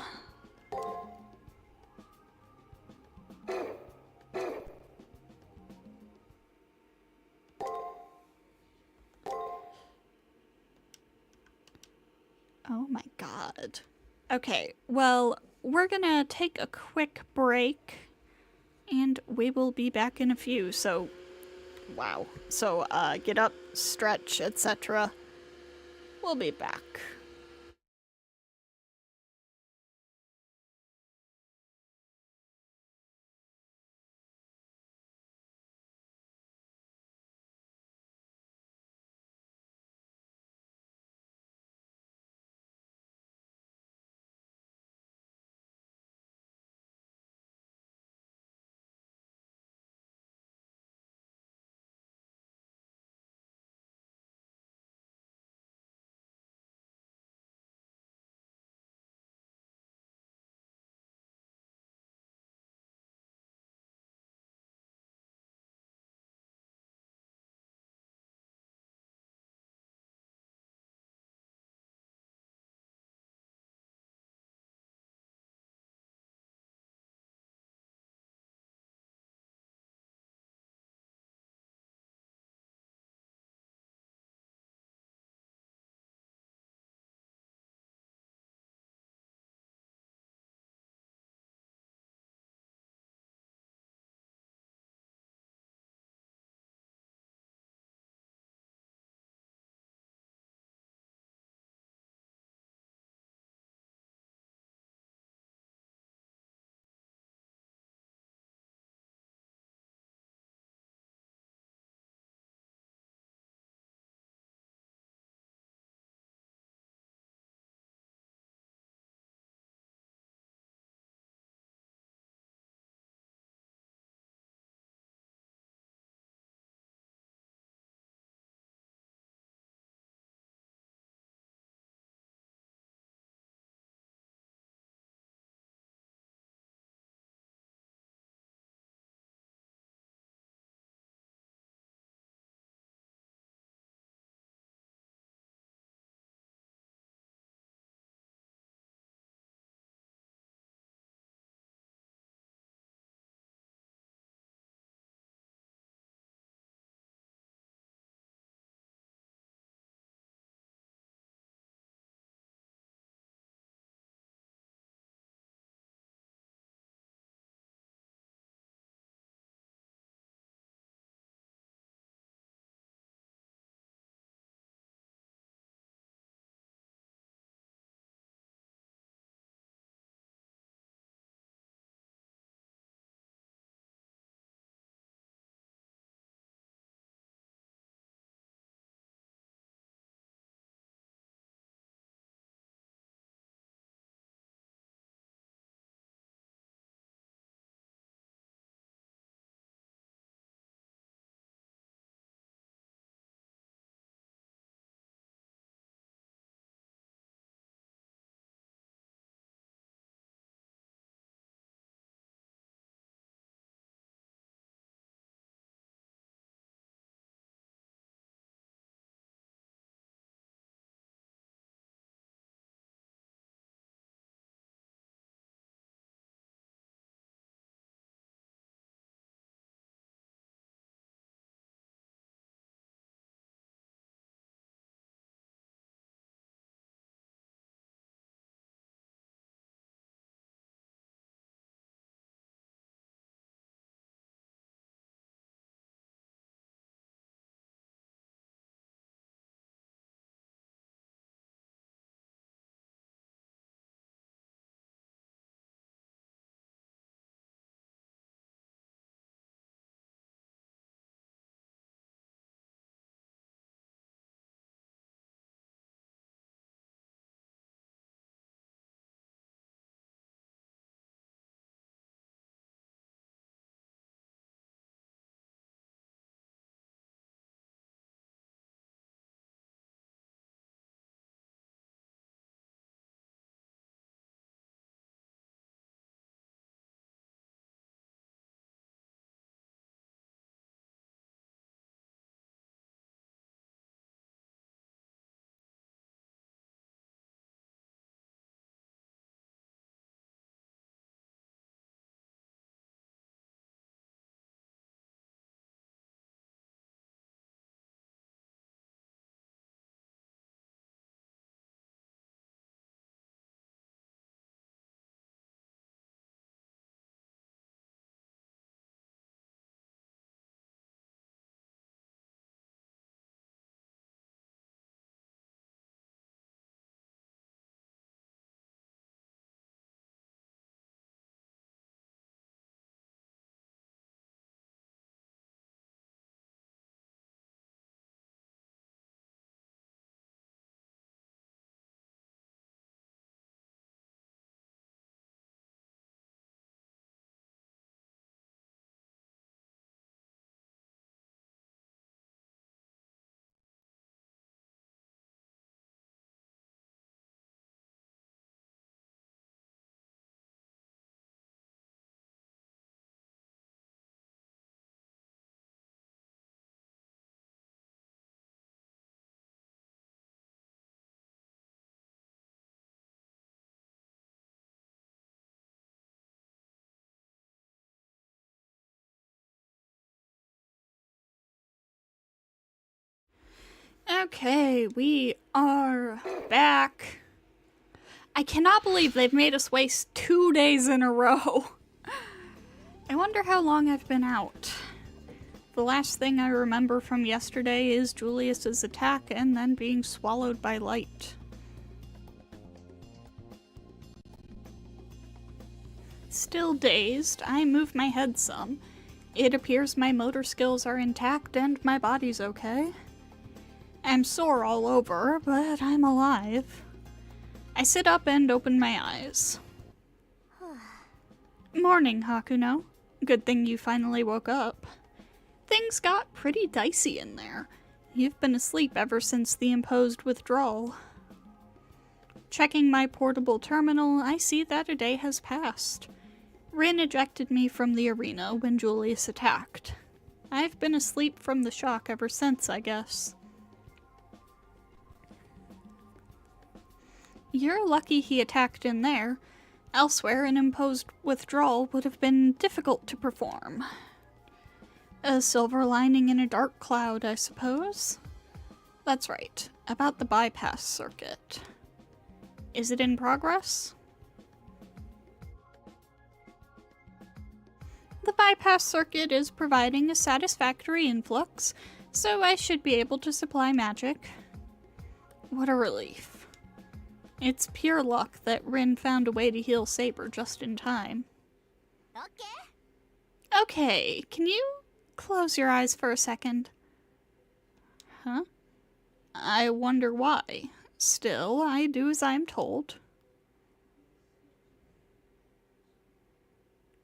S1: Oh my god. Okay, well, we're gonna take a quick break, and we will be back in a few, so... Wow. So, get up, stretch, etc. We'll be back. Okay, we are back. I cannot believe they've made us waste 2 days in a row. I wonder how long I've been out. The last thing I remember from yesterday is Julius's attack and then being swallowed by light. Still dazed, I move my head some. It appears my motor skills are intact and my body's okay. I'm sore all over, but I'm alive. I sit up and open my eyes. Morning, Hakuno. Good thing you finally woke up. Things got pretty dicey in there. You've been asleep ever since the imposed withdrawal. Checking my portable terminal, I see that a day has passed. Rin ejected me from the arena when Julius attacked. I've been asleep from the shock ever since, I guess. You're lucky he attacked in there. Elsewhere, an imposed withdrawal would have been difficult to perform. A silver lining in a dark cloud, I suppose? That's right, about the bypass circuit. Is it in progress? The bypass circuit is providing a satisfactory influx, so I should be able to supply magic. What a relief. It's pure luck that Rin found a way to heal Saber just in time. Okay, can you close your eyes for a second? Huh? I wonder why. Still, I do as I'm told.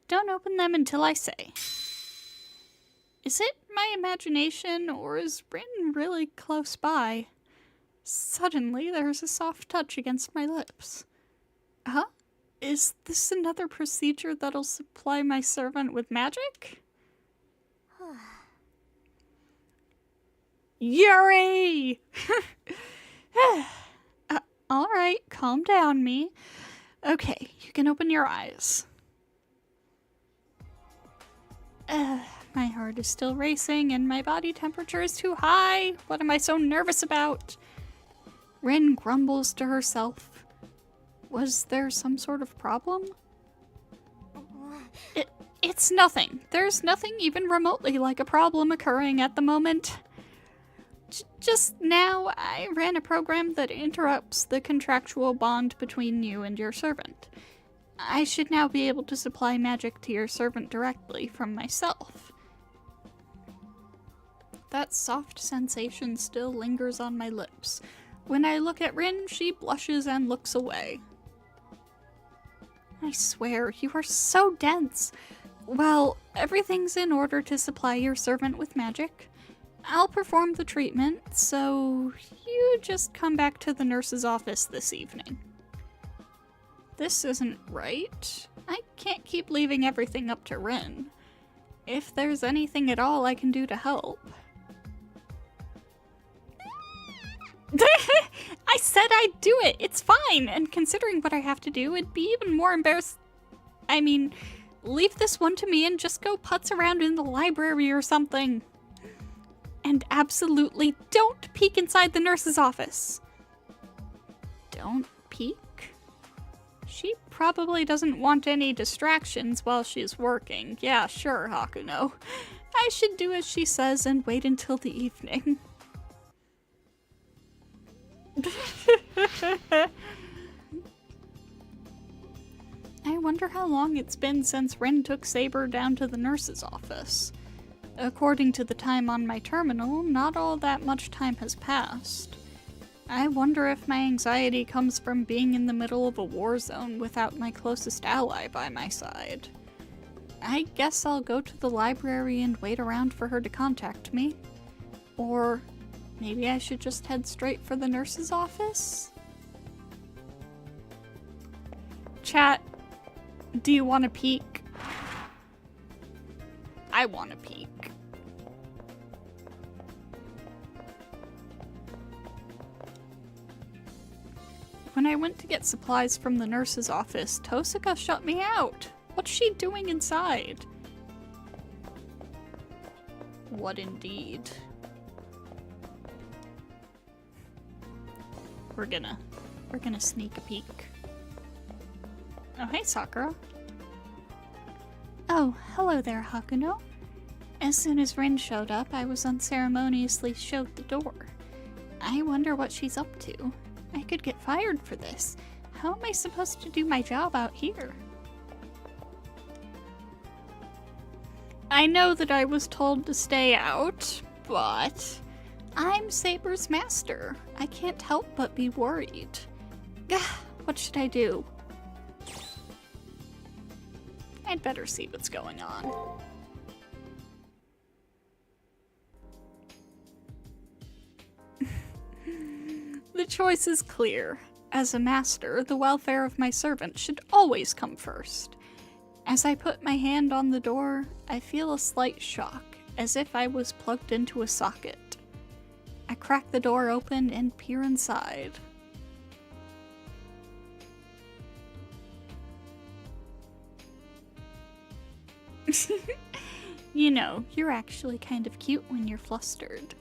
S1: Don't open them until I say. Is it my imagination, or is Rin really close by? Suddenly, there's a soft touch against my lips. Huh? Is this another procedure that'll supply my servant with magic? Yuri! Alright, calm down, me. Okay, you can open your eyes. My heart is still racing and my body temperature is too high. What am I so nervous about? Rin grumbles to herself. Was there some sort of problem? It's nothing. There's nothing even remotely like a problem occurring at the moment. Just now, I ran a program that interrupts the contractual bond between you and your servant. I should now be able to supply magic to your servant directly from myself. That soft sensation still lingers on my lips. When I look at Rin, she blushes and looks away. I swear, you are so dense. Well, everything's in order to supply your servant with magic. I'll perform the treatment, so you just come back to the nurse's office this evening. This isn't right. I can't keep leaving everything up to Rin. If there's anything at all I can do to help. I said I'd do it! It's fine! And considering what I have to do, it'd be even more I mean, leave this one to me and just go putz around in the library or something. And absolutely don't peek inside the nurse's office. Don't peek? She probably doesn't want any distractions while she's working. Yeah, sure, Hakuno. I should do as she says and wait until the evening. I wonder how long it's been since Rin took Saber down to the nurse's office. According to the time on my terminal, not all that much time has passed. I wonder if my anxiety comes from being in the middle of a war zone without my closest ally by my side. I guess I'll go to the library and wait around for her to contact me. Or maybe I should just head straight for the nurse's office? Chat, do you want to peek? I want to peek. When I went to get supplies from the nurse's office, Tosaka shut me out. What's she doing inside? What indeed? We're gonna sneak a peek. Oh, hey, Sakura. Oh, hello there, Hakuno. As soon as Rin showed up, I was unceremoniously showed the door. I wonder what she's up to. I could get fired for this. How am I supposed to do my job out here? I know that I was told to stay out, but I'm Saber's master. I can't help but be worried. Gah, what should I do? I'd better see what's going on. The choice is clear. As a master, the welfare of my servant should always come first. As I put my hand on the door, I feel a slight shock, as if I was plugged into a socket. I crack the door open and peer inside. You know, you're actually kind of cute when you're flustered.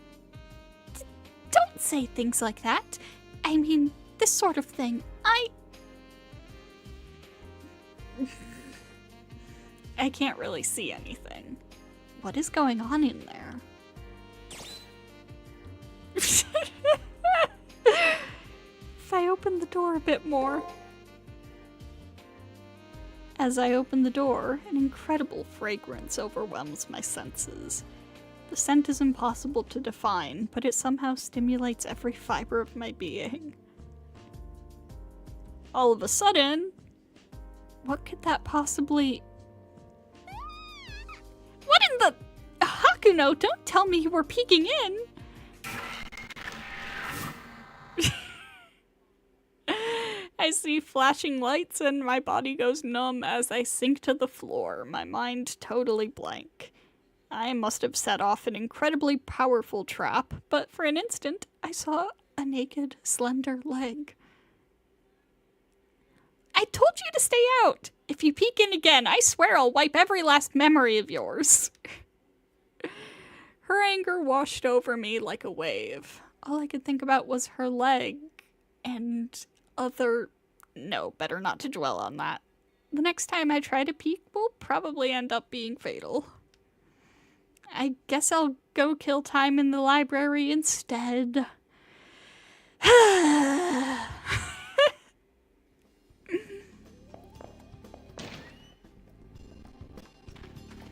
S1: Don't say things like that. I mean, this sort of thing, I can't really see anything. What is going on in there? If I open the door a bit more. As I open the door, an incredible fragrance overwhelms my senses. The scent is impossible to define, but it somehow stimulates every fiber of my being. All of a sudden, what could that possibly... What in the... Hakuno, don't tell me you were peeking in! I see flashing lights and my body goes numb as I sink to the floor, my mind totally blank. I must have set off an incredibly powerful trap, but for an instant, I saw a naked, slender leg. I told you to stay out! If you peek in again, I swear I'll wipe every last memory of yours. Her anger washed over me like a wave. All I could think about was her leg and other... No, better not to dwell on that. The next time I try to peek will probably end up being fatal. I guess I'll go kill time in the library instead.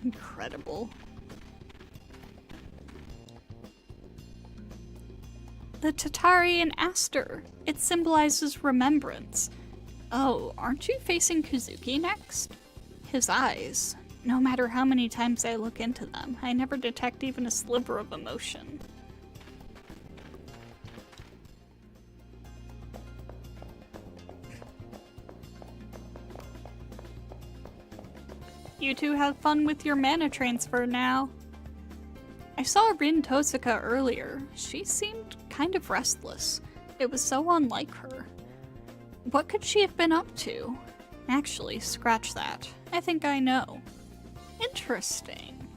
S1: Incredible. The Tatarian Aster. It symbolizes remembrance. Oh, aren't you facing Kazuki next? His eyes. No matter how many times I look into them, I never detect even a sliver of emotion. You two have fun with your mana transfer now. I saw Rin Tosaka earlier. She seemed kind of restless. It was so unlike her. What could she have been up to? Actually, scratch that. I think I know. Interesting.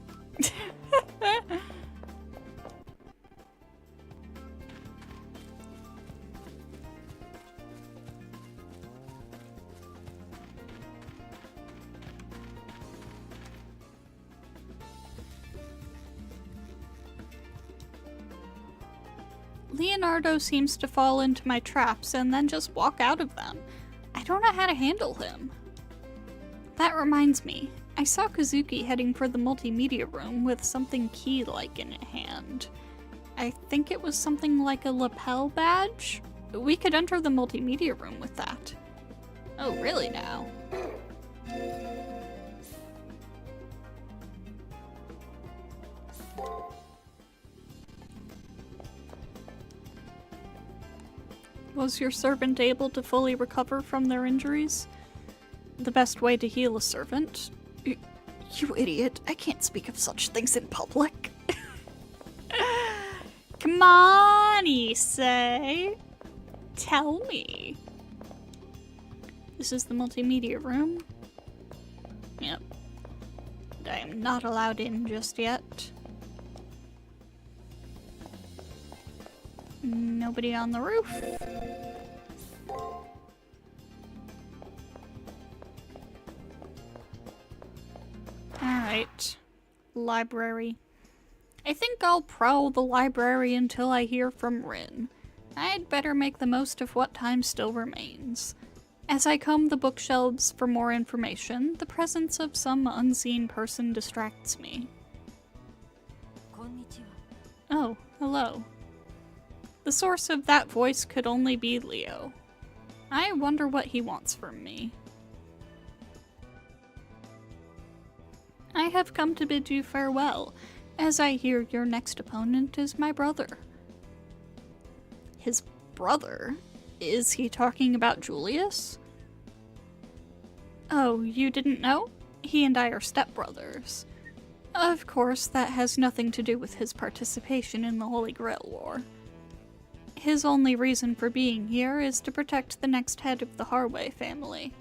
S1: Leonardo seems to fall into my traps and then just walk out of them. I don't know how to handle him. That reminds me, I saw Kazuki heading for the multimedia room with something key-like in hand. I think it was something like a lapel badge? We could enter the multimedia room with that. Oh, really now? Was your servant able to fully recover from their injuries? The best way to heal a servant? You idiot, I can't speak of such things in public. Come on, Issei. Tell me. This is the multimedia room. Yep. I am not allowed in just yet. Nobody on the roof. Alright. Library. I think I'll prowl the library until I hear from Rin. I'd better make the most of what time still remains. As I comb the bookshelves for more information, the presence of some unseen person distracts me. Oh, hello. The source of that voice could only be Leo. I wonder what he wants from me. I have come to bid you farewell, as I hear your next opponent is my brother. His brother? Is he talking about Julius? Oh, you didn't know? He and I are stepbrothers. Of course, that has nothing to do with his participation in the Holy Grail War. His only reason for being here is to protect the next head of the Harway family.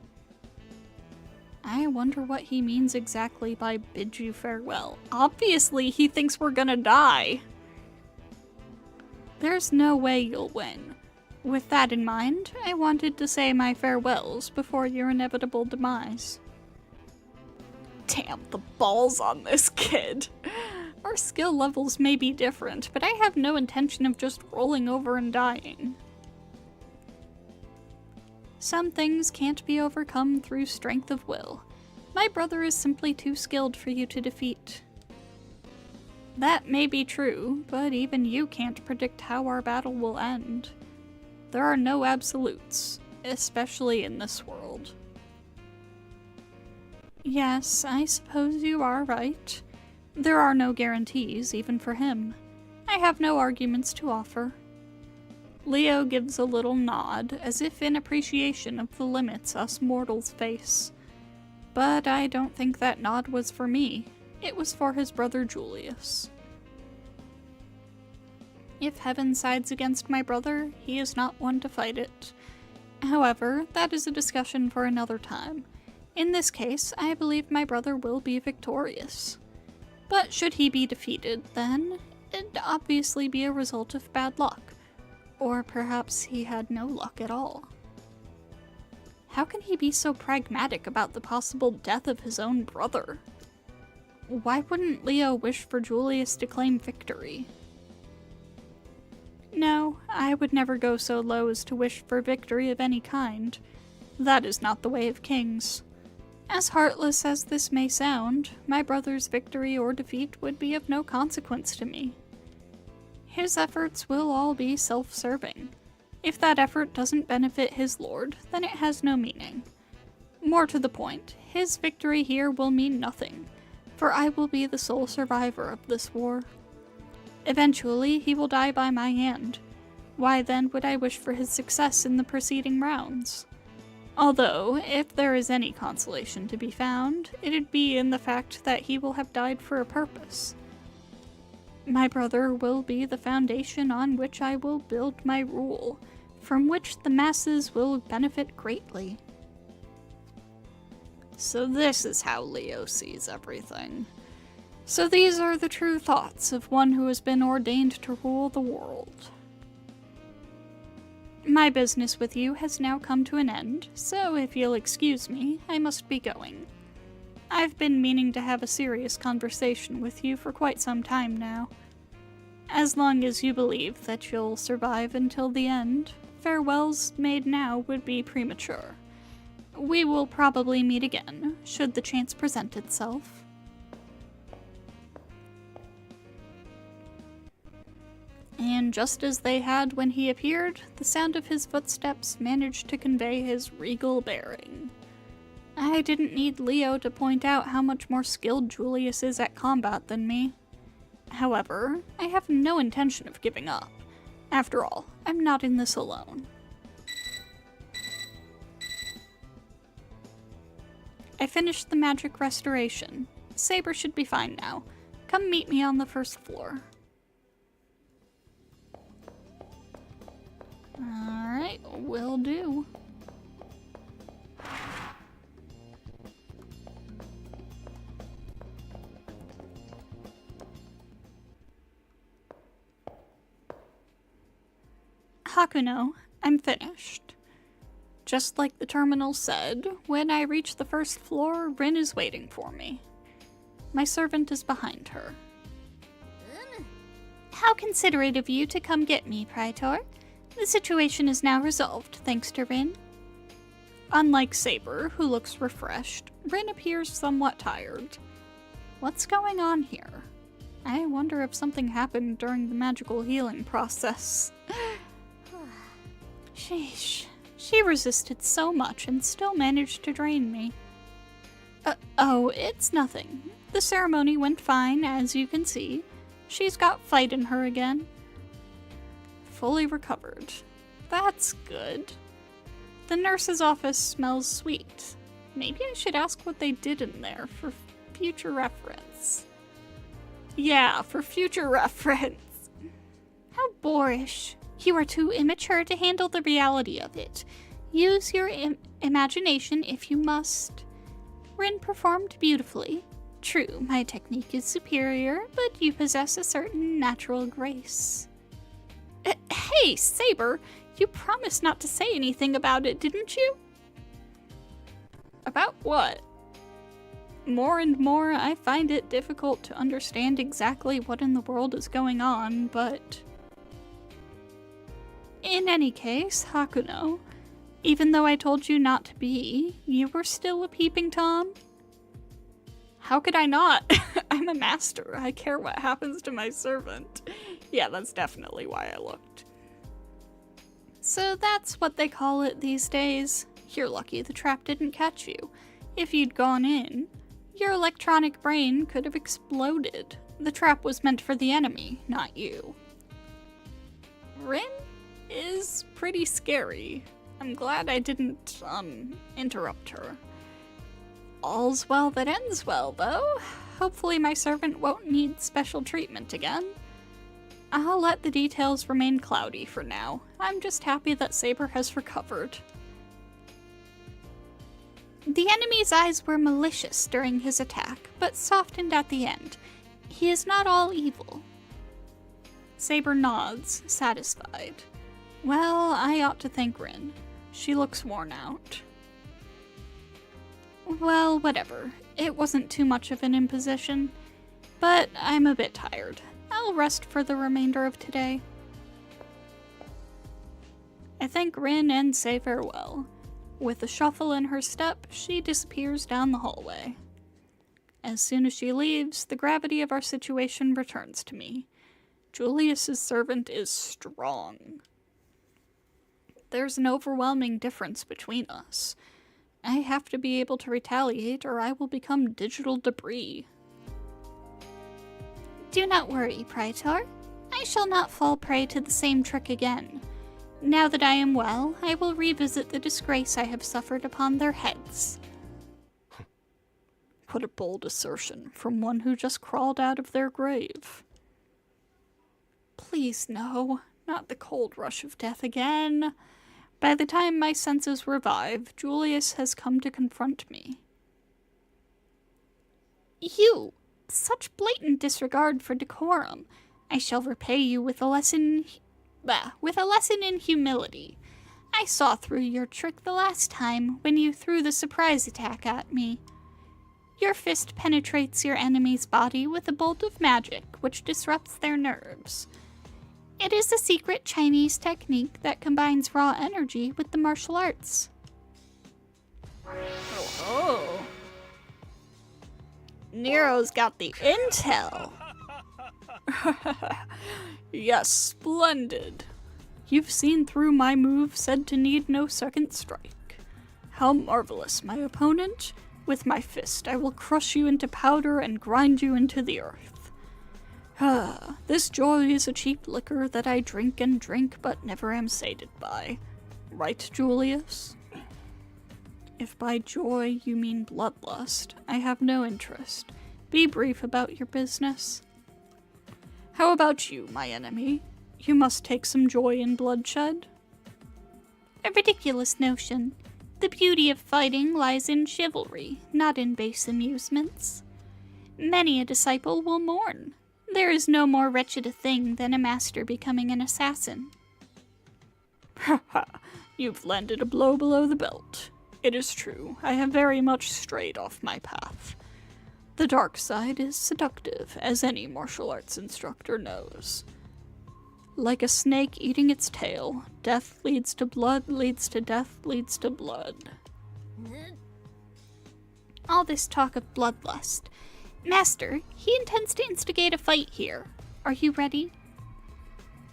S1: I wonder what he means exactly by bid you farewell. Obviously, he thinks we're gonna die. There's no way you'll win. With that in mind, I wanted to say my farewells before your inevitable demise. Damn, the balls on this kid. Our skill levels may be different, but I have no intention of just rolling over and dying. Some things can't be overcome through strength of will. My brother is simply too skilled for you to defeat. That may be true, but even you can't predict how our battle will end. There are no absolutes, especially in this world. Yes, I suppose you are right. There are no guarantees, even for him. I have no arguments to offer. Leo gives a little nod, as if in appreciation of the limits us mortals face. But I don't think that nod was for me. It was for his brother Julius. If heaven sides against my brother, he is not one to fight it. However, that is a discussion for another time. In this case, I believe my brother will be victorious. But should he be defeated, then it'd obviously be a result of bad luck. Or perhaps he had no luck at all. How can he be so pragmatic about the possible death of his own brother? Why wouldn't Leo wish for Julius to claim victory? No, I would never go so low as to wish for victory of any kind. That is not the way of kings. As heartless as this may sound, my brother's victory or defeat would be of no consequence to me. His efforts will all be self-serving. If that effort doesn't benefit his lord, then it has no meaning. More to the point, his victory here will mean nothing, for I will be the sole survivor of this war. Eventually, he will die by my hand. Why then would I wish for his success in the preceding rounds? Although, if there is any consolation to be found, it'd be in the fact that he will have died for a purpose. My brother will be the foundation on which I will build my rule, from which the masses will benefit greatly. So this is how Leo sees everything. So these are the true thoughts of one who has been ordained to rule the world. My business with you has now come to an end, so if you'll excuse me, I must be going. I've been meaning to have a serious conversation with you for quite some time now. As long as you believe that you'll survive until the end, farewells made now would be premature. We will probably meet again, should the chance present itself. And just as they had when he appeared, the sound of his footsteps managed to convey his regal bearing. I didn't need Leo to point out how much more skilled Julius is at combat than me. However, I have no intention of giving up. After all, I'm not in this alone. I finished the magic restoration. Saber should be fine now. Come meet me on the first floor. Alright, will do. Hakuno, I'm finished. Just like the terminal said, when I reach the first floor, Rin is waiting for me. My servant is behind her. How considerate of you to come get me, Praetor. The situation is now resolved, thanks to Rin. Unlike Saber, who looks refreshed, Rin appears somewhat tired. What's going on here? I wonder if something happened during the magical healing process. Sheesh. She resisted so much and still managed to drain me. Oh, it's nothing. The ceremony went fine, as you can see. She's got fight in her again. Fully recovered. That's good. The nurse's office smells sweet. Maybe I should ask what they did in there for future reference. Yeah, for future reference. How boorish. You are too immature to handle the reality of it. Use your imagination if you must. Rin performed beautifully. True, my technique is superior, but you possess a certain natural grace. Hey, Saber! You promised not to say anything about it, didn't you? About what? More and more, I find it difficult to understand exactly what in the world is going on, but... In any case, Hakuno, even though I told you not to be, you were still a peeping Tom? How could I not? I'm a master. I care what happens to my servant. Yeah, that's definitely why I looked. So that's what they call it these days. You're lucky the trap didn't catch you. If you'd gone in, your electronic brain could have exploded. The trap was meant for the enemy, not you. Rin is pretty scary. I'm glad I didn't, interrupt her. All's well that ends well, though. Hopefully my servant won't need special treatment again. I'll let the details remain cloudy for now. I'm just happy that Saber has recovered. The enemy's eyes were malicious during his attack, but softened at the end. He is not all evil. Saber nods, satisfied. Well, I ought to thank Rin. She looks worn out. Well, whatever. It wasn't too much of an imposition, but I'm a bit tired. I'll rest for the remainder of today. I thank Rin and say farewell. With a shuffle in her step, she disappears down the hallway. As soon as she leaves, the gravity of our situation returns to me. Julius's servant is strong. There's an overwhelming difference between us. I have to be able to retaliate or I will become digital debris. Do not worry, Praetor. I shall not fall prey to the same trick again. Now that I am well, I will revisit the disgrace I have suffered upon their heads. What a bold assertion from one who just crawled out of their grave. Please no, not the cold rush of death again. By the time my senses revive, Julius has come to confront me. You! Such blatant disregard for decorum. I shall repay you with a lesson in humility. I saw through your trick the last time when you threw the surprise attack at me. Your fist penetrates your enemy's body with a bolt of magic, which disrupts their nerves. It is a secret Chinese technique that combines raw energy with the martial arts. Oh. Nero's got the intel. Yes, splendid. You've seen through my move said to need no second strike. How marvelous, my opponent. With my fist, I will crush you into powder and grind you into the earth. This joy is a cheap liquor that I drink and drink but never am sated by. Right, Julius? If by joy you mean bloodlust, I have no interest. Be brief about your business. How about you, my enemy? You must take some joy in bloodshed? A ridiculous notion. The beauty of fighting lies in chivalry, not in base amusements. Many a disciple will mourn. There is no more wretched a thing than a master becoming an assassin. Ha ha, you've landed a blow below the belt. It is true, I have very much strayed off my path. The dark side is seductive, as any martial arts instructor knows. Like a snake eating its tail, death leads to blood, leads to death, leads to blood. All this talk of bloodlust. Master, he intends to instigate a fight here. Are you ready?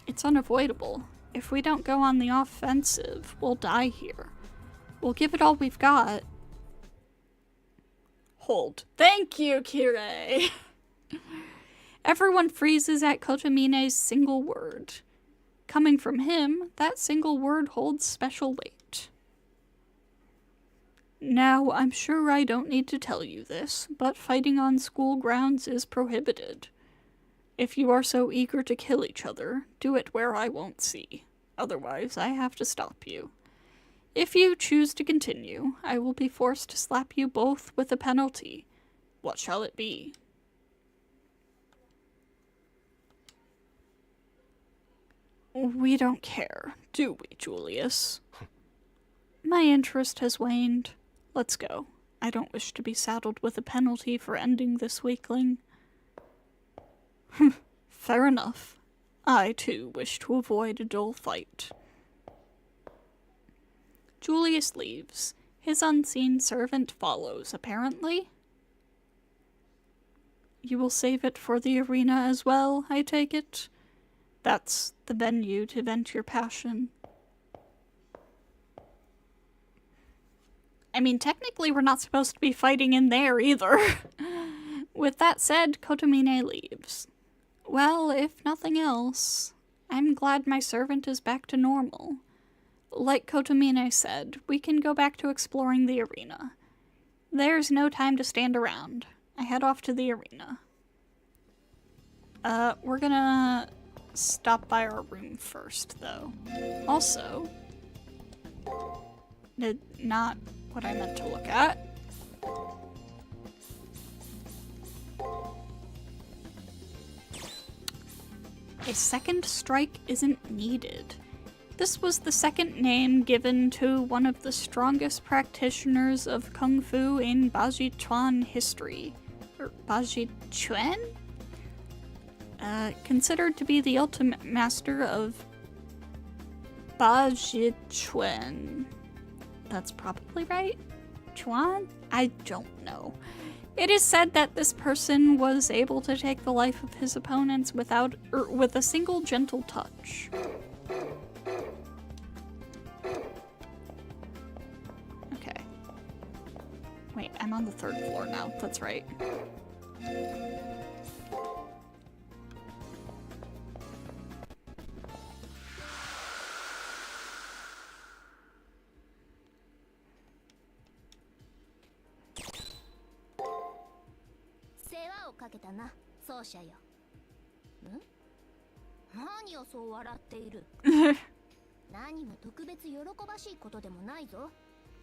S1: It's unavoidable. If we don't go on the offensive, we'll die here. We'll give it all we've got. Hold. Thank you, Kirei! Everyone freezes at Kotomine's single word. Coming from him, that single word holds special weight. Now, I'm sure I don't need to tell you this, but fighting on school grounds is prohibited. If you are so eager to kill each other, do it where I won't see. Otherwise, I have to stop you. If you choose to continue, I will be forced to slap you both with a penalty. What shall it be? We don't care, do we, Julius? My interest has waned. Let's go. I don't wish to be saddled with a penalty for ending this weakling. Fair enough. I, too, wish to avoid a dull fight. Julius leaves. His unseen servant follows, apparently. You will save it for the arena as well, I take it? That's the venue to vent your passion. I mean, technically we're not supposed to be fighting in there either. With that said, Kotomine leaves. Well, if nothing else, I'm glad my servant is back to normal. Like Kotomine said, we can go back to exploring the arena. There's no time to stand around. I head off to the arena. We're gonna stop by our room first, though. Also, not what I meant to look at. A second strike isn't needed. This was the second name given to one of the strongest practitioners of Kung Fu in Bajichuan history. Or Bajichuan? Considered to be the ultimate master of Bajichuan. That's probably right? Chuan? I don't know. It is said that this person was able to take the life of his opponents with a single gentle touch. Okay. Wait, I'm on the 3rd floor now. That's right.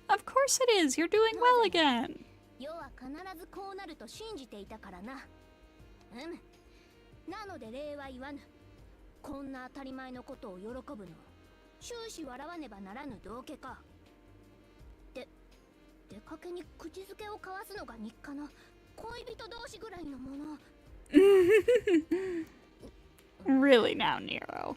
S1: Of course it is. You're doing well again. Really now, Nero.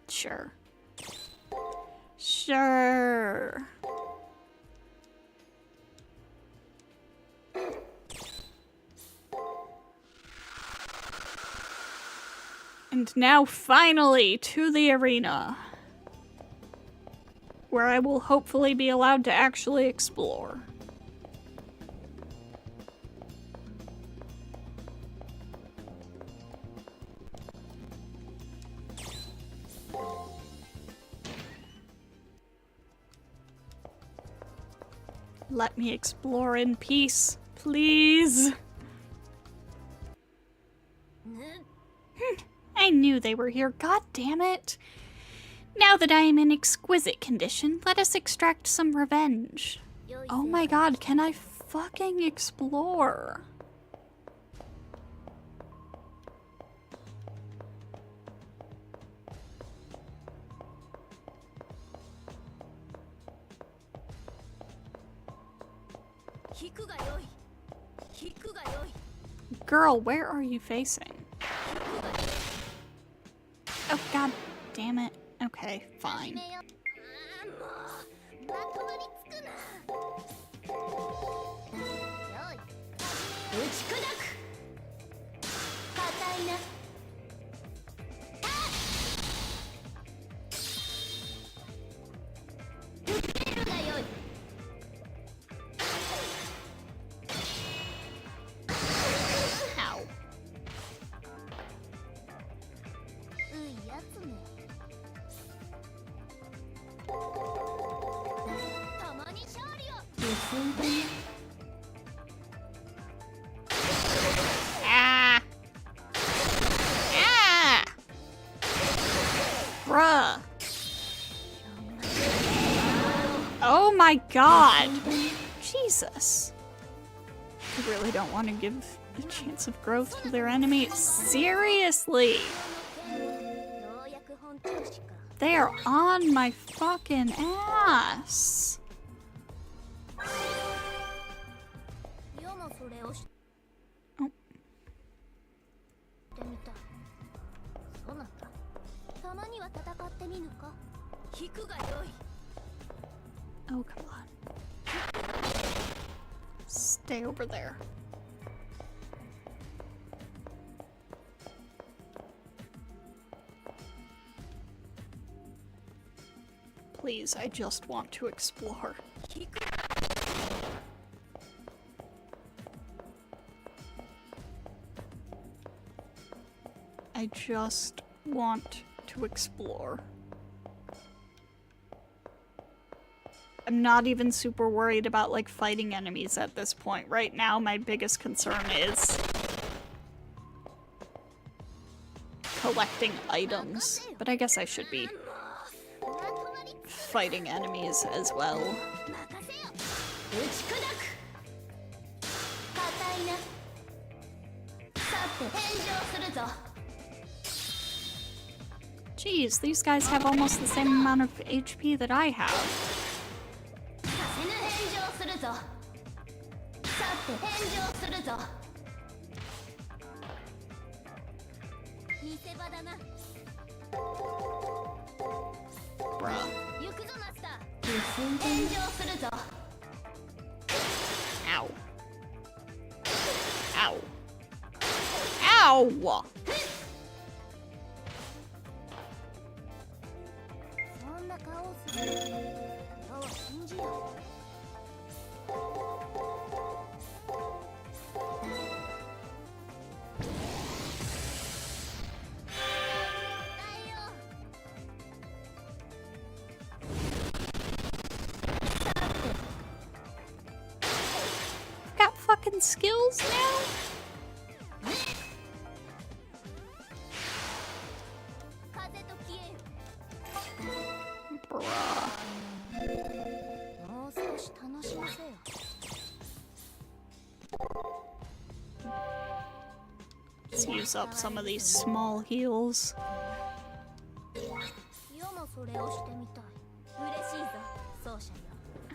S1: Sure. Sure. And now finally to the arena, where I will hopefully be allowed to actually explore. Let me explore in peace, please. I knew they were here, god damn it. Now that I am in exquisite condition, let us extract some revenge. Oh my god, can I fucking explore? Girl, where are you facing? Oh, god damn it. Okay, fine. Ow. Ah! Ah! Bruh. Oh my god. Jesus. I really don't want to give a chance of growth to their enemy. Seriously. They are on my fucking ass. Oh, come on. Stay over there. Please, I just want to explore. I just want to explore. I'm not even super worried about, like, fighting enemies at this point. Right now, my biggest concern is collecting items. But I guess I should be fighting enemies as well. Jeez, these guys have almost the same amount of HP that I have. Bruh. Ow. Ow. Ow! Got fucking skills now? Bruh. Let's use up some of these small heals.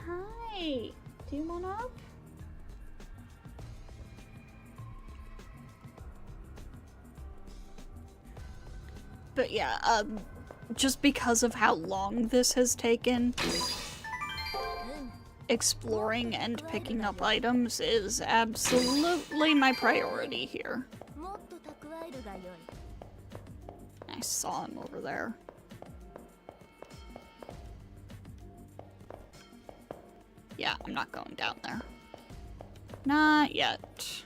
S1: Hi. Do you want up? But yeah, just because of how long this has taken, exploring and picking up items is absolutely my priority here. I saw him over there. Yeah, I'm not going down there. Not yet.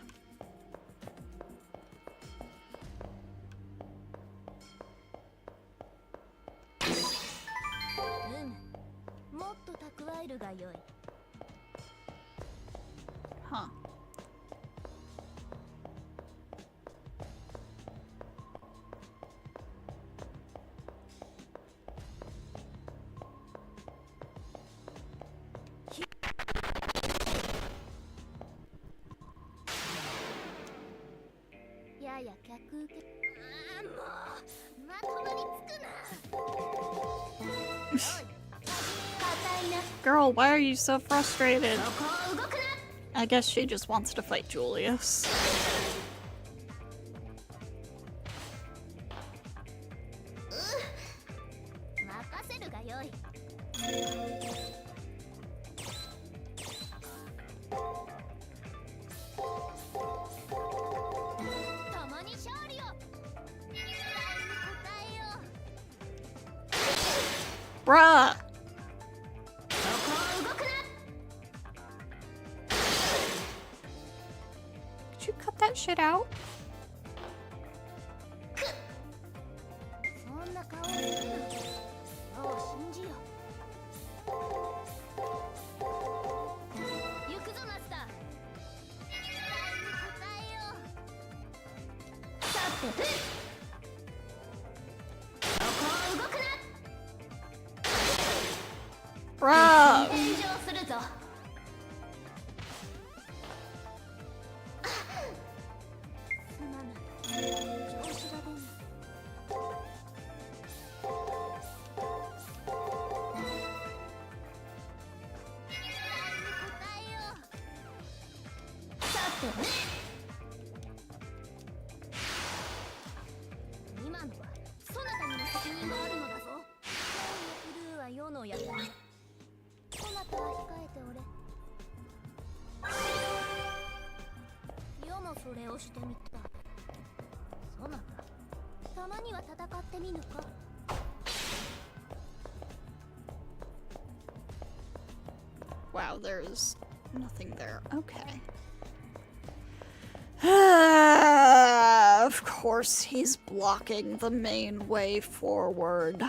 S1: Huh. Girl, why are you so frustrated? I guess she just wants to fight Julius. Bruh! Could you cut that shit out? Bruh! Wow, there's nothing there. Okay. Of course, he's blocking the main way forward.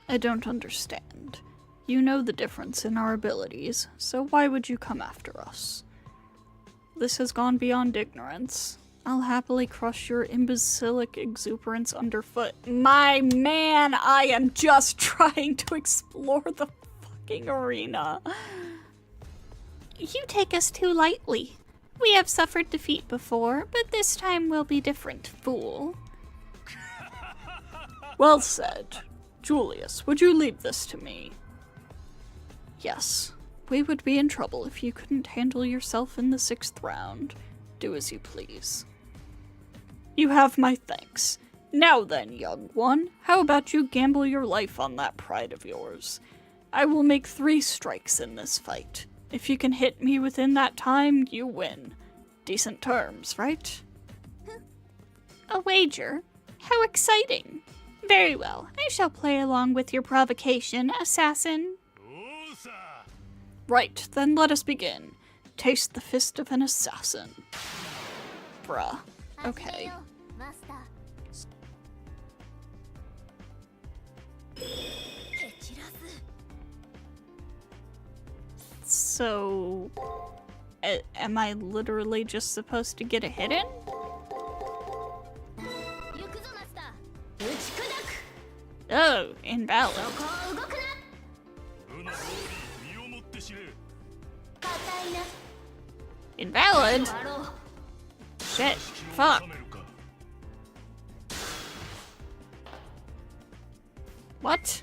S1: I don't understand. You know the difference in our abilities, so why would you come after us? This has gone beyond ignorance. I'll happily crush your imbecilic exuberance underfoot. My man, I am just trying to explore the fucking arena. You take us too lightly. We have suffered defeat before, but this time will be different, fool. Well said. Julius, would you leave this to me? Yes. We would be in trouble if you couldn't handle yourself in the 6th round. Do as you please. You have my thanks. Now then, young one, how about you gamble your life on that pride of yours? I will make 3 strikes in this fight. If you can hit me within that time, you win. Decent terms, right? A wager? How exciting! Very well, I shall play along with your provocation, assassin. Right, then let us begin. Taste the fist of an assassin. Bruh. Okay. So... am I literally just supposed to get a hit in? Oh, invalid. Invalid? Shit. Fuck. What?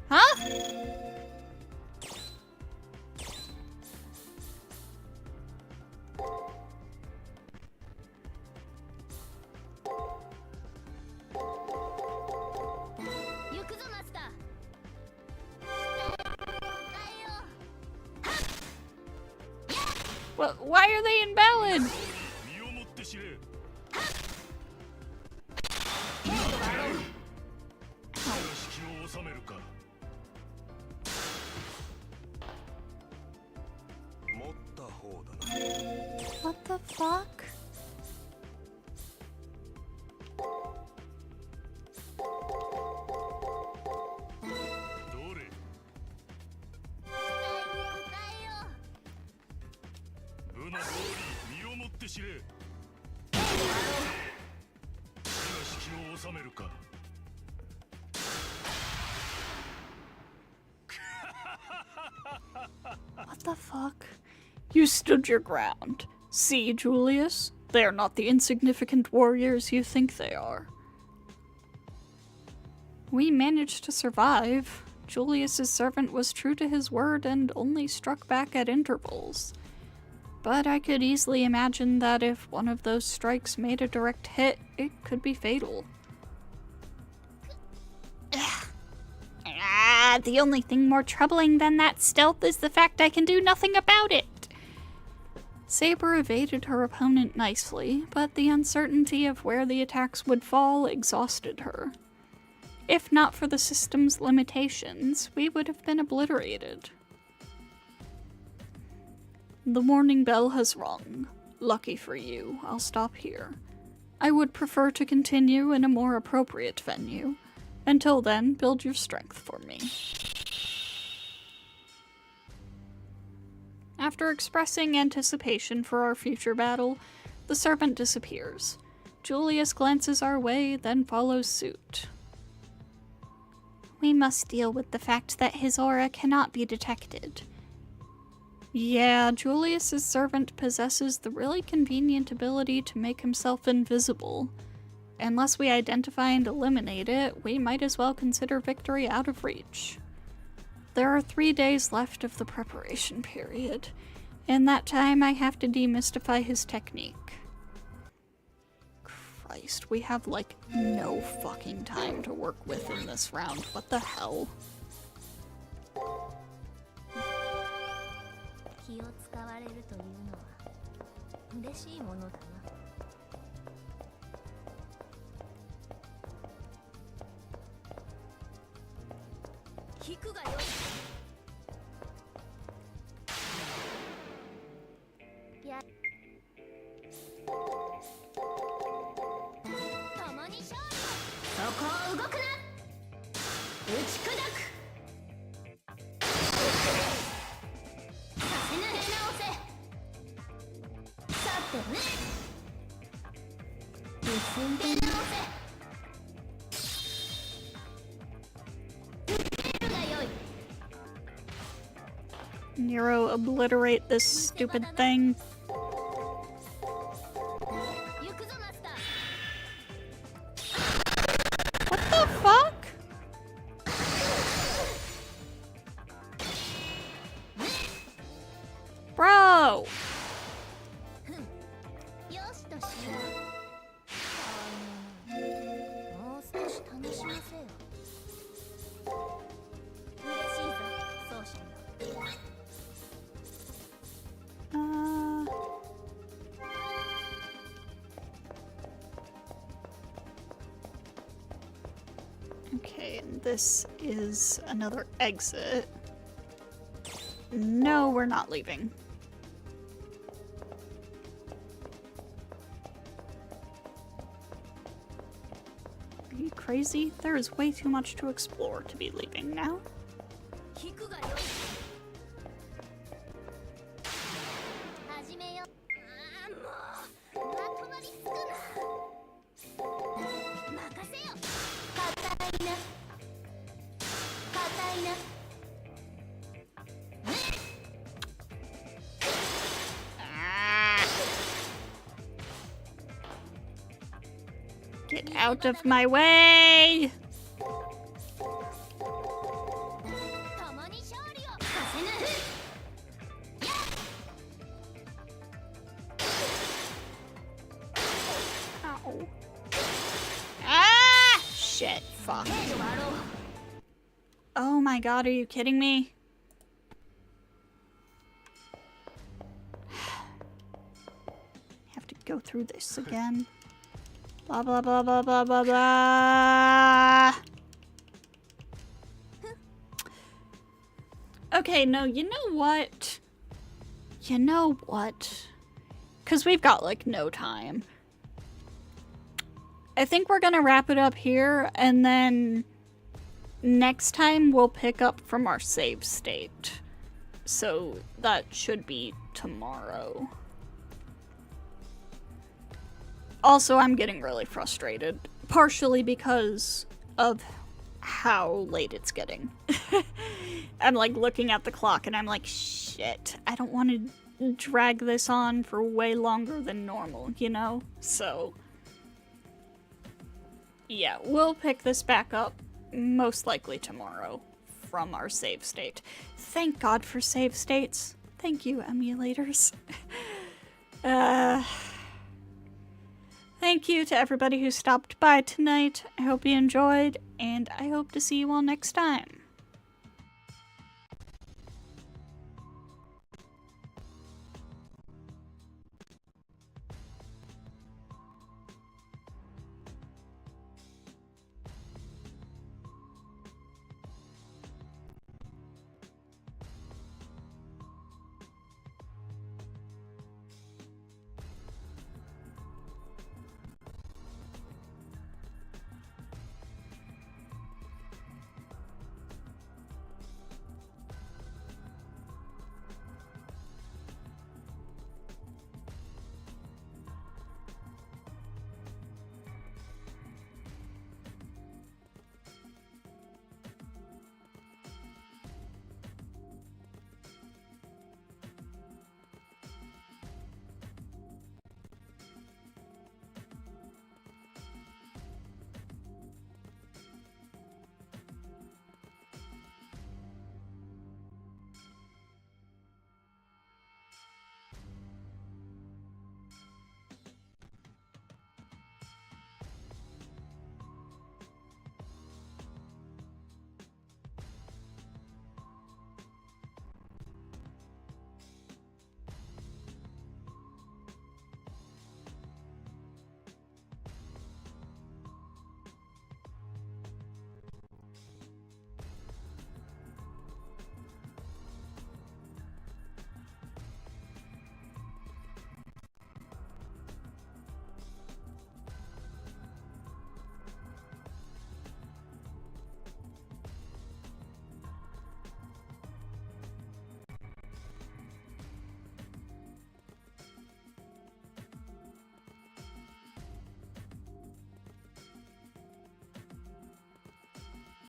S1: Huh? What? Why are they invalid? What the fuck? You stood your ground. See, Julius? They are not the insignificant warriors you think they are. We managed to survive. Julius's servant was true to his word and only struck back at intervals. But I could easily imagine that if one of those strikes made a direct hit, it could be fatal. The only thing more troubling than that stealth is the fact I can do nothing about it. Saber evaded her opponent nicely, but the uncertainty of where the attacks would fall exhausted her. If not for the system's limitations, we would have been obliterated. The warning bell has rung. Lucky for you, I'll stop here. I would prefer to continue in a more appropriate venue. Until then, build your strength for me. After expressing anticipation for our future battle, the servant disappears. Julius glances our way, then follows suit. We must deal with the fact that his aura cannot be detected. Yeah, Julius's servant possesses the really convenient ability to make himself invisible. Unless we identify and eliminate it, we might as well consider victory out of reach. There are 3 days left of the preparation period. In that time, I have to demystify his technique. Christ, we have like no fucking time to work with in this round. What the hell?
S3: 気を使われるというのは嬉しいものだな。引くがよい。や。共に勝負。そこを動くな。打ち砕く。
S1: Nero, obliterate this stupid thing. What the fuck? Bro! Okay, and this is another exit. No, we're not leaving. Are you crazy? There is way too much to explore to be leaving now. Get out of my way! Ow. Ah! Shit, fuck. Oh my god, are you kidding me? Have to go through this again. Blah blah blah blah blah blah blah. Okay, no, you know what? You know what? Because we've got like no time. I think we're gonna wrap it up here, and then next time we'll pick up from our save state. So that should be tomorrow. Also, I'm getting really frustrated, partially because of how late it's getting. I'm like looking at the clock and I'm like, shit, I don't want to drag this on for way longer than normal, you know? So, yeah, we'll pick this back up most likely tomorrow from our save state. Thank God for save states. Thank you, emulators. Thank you to everybody who stopped by tonight. I hope you enjoyed, and I hope to see you all next time.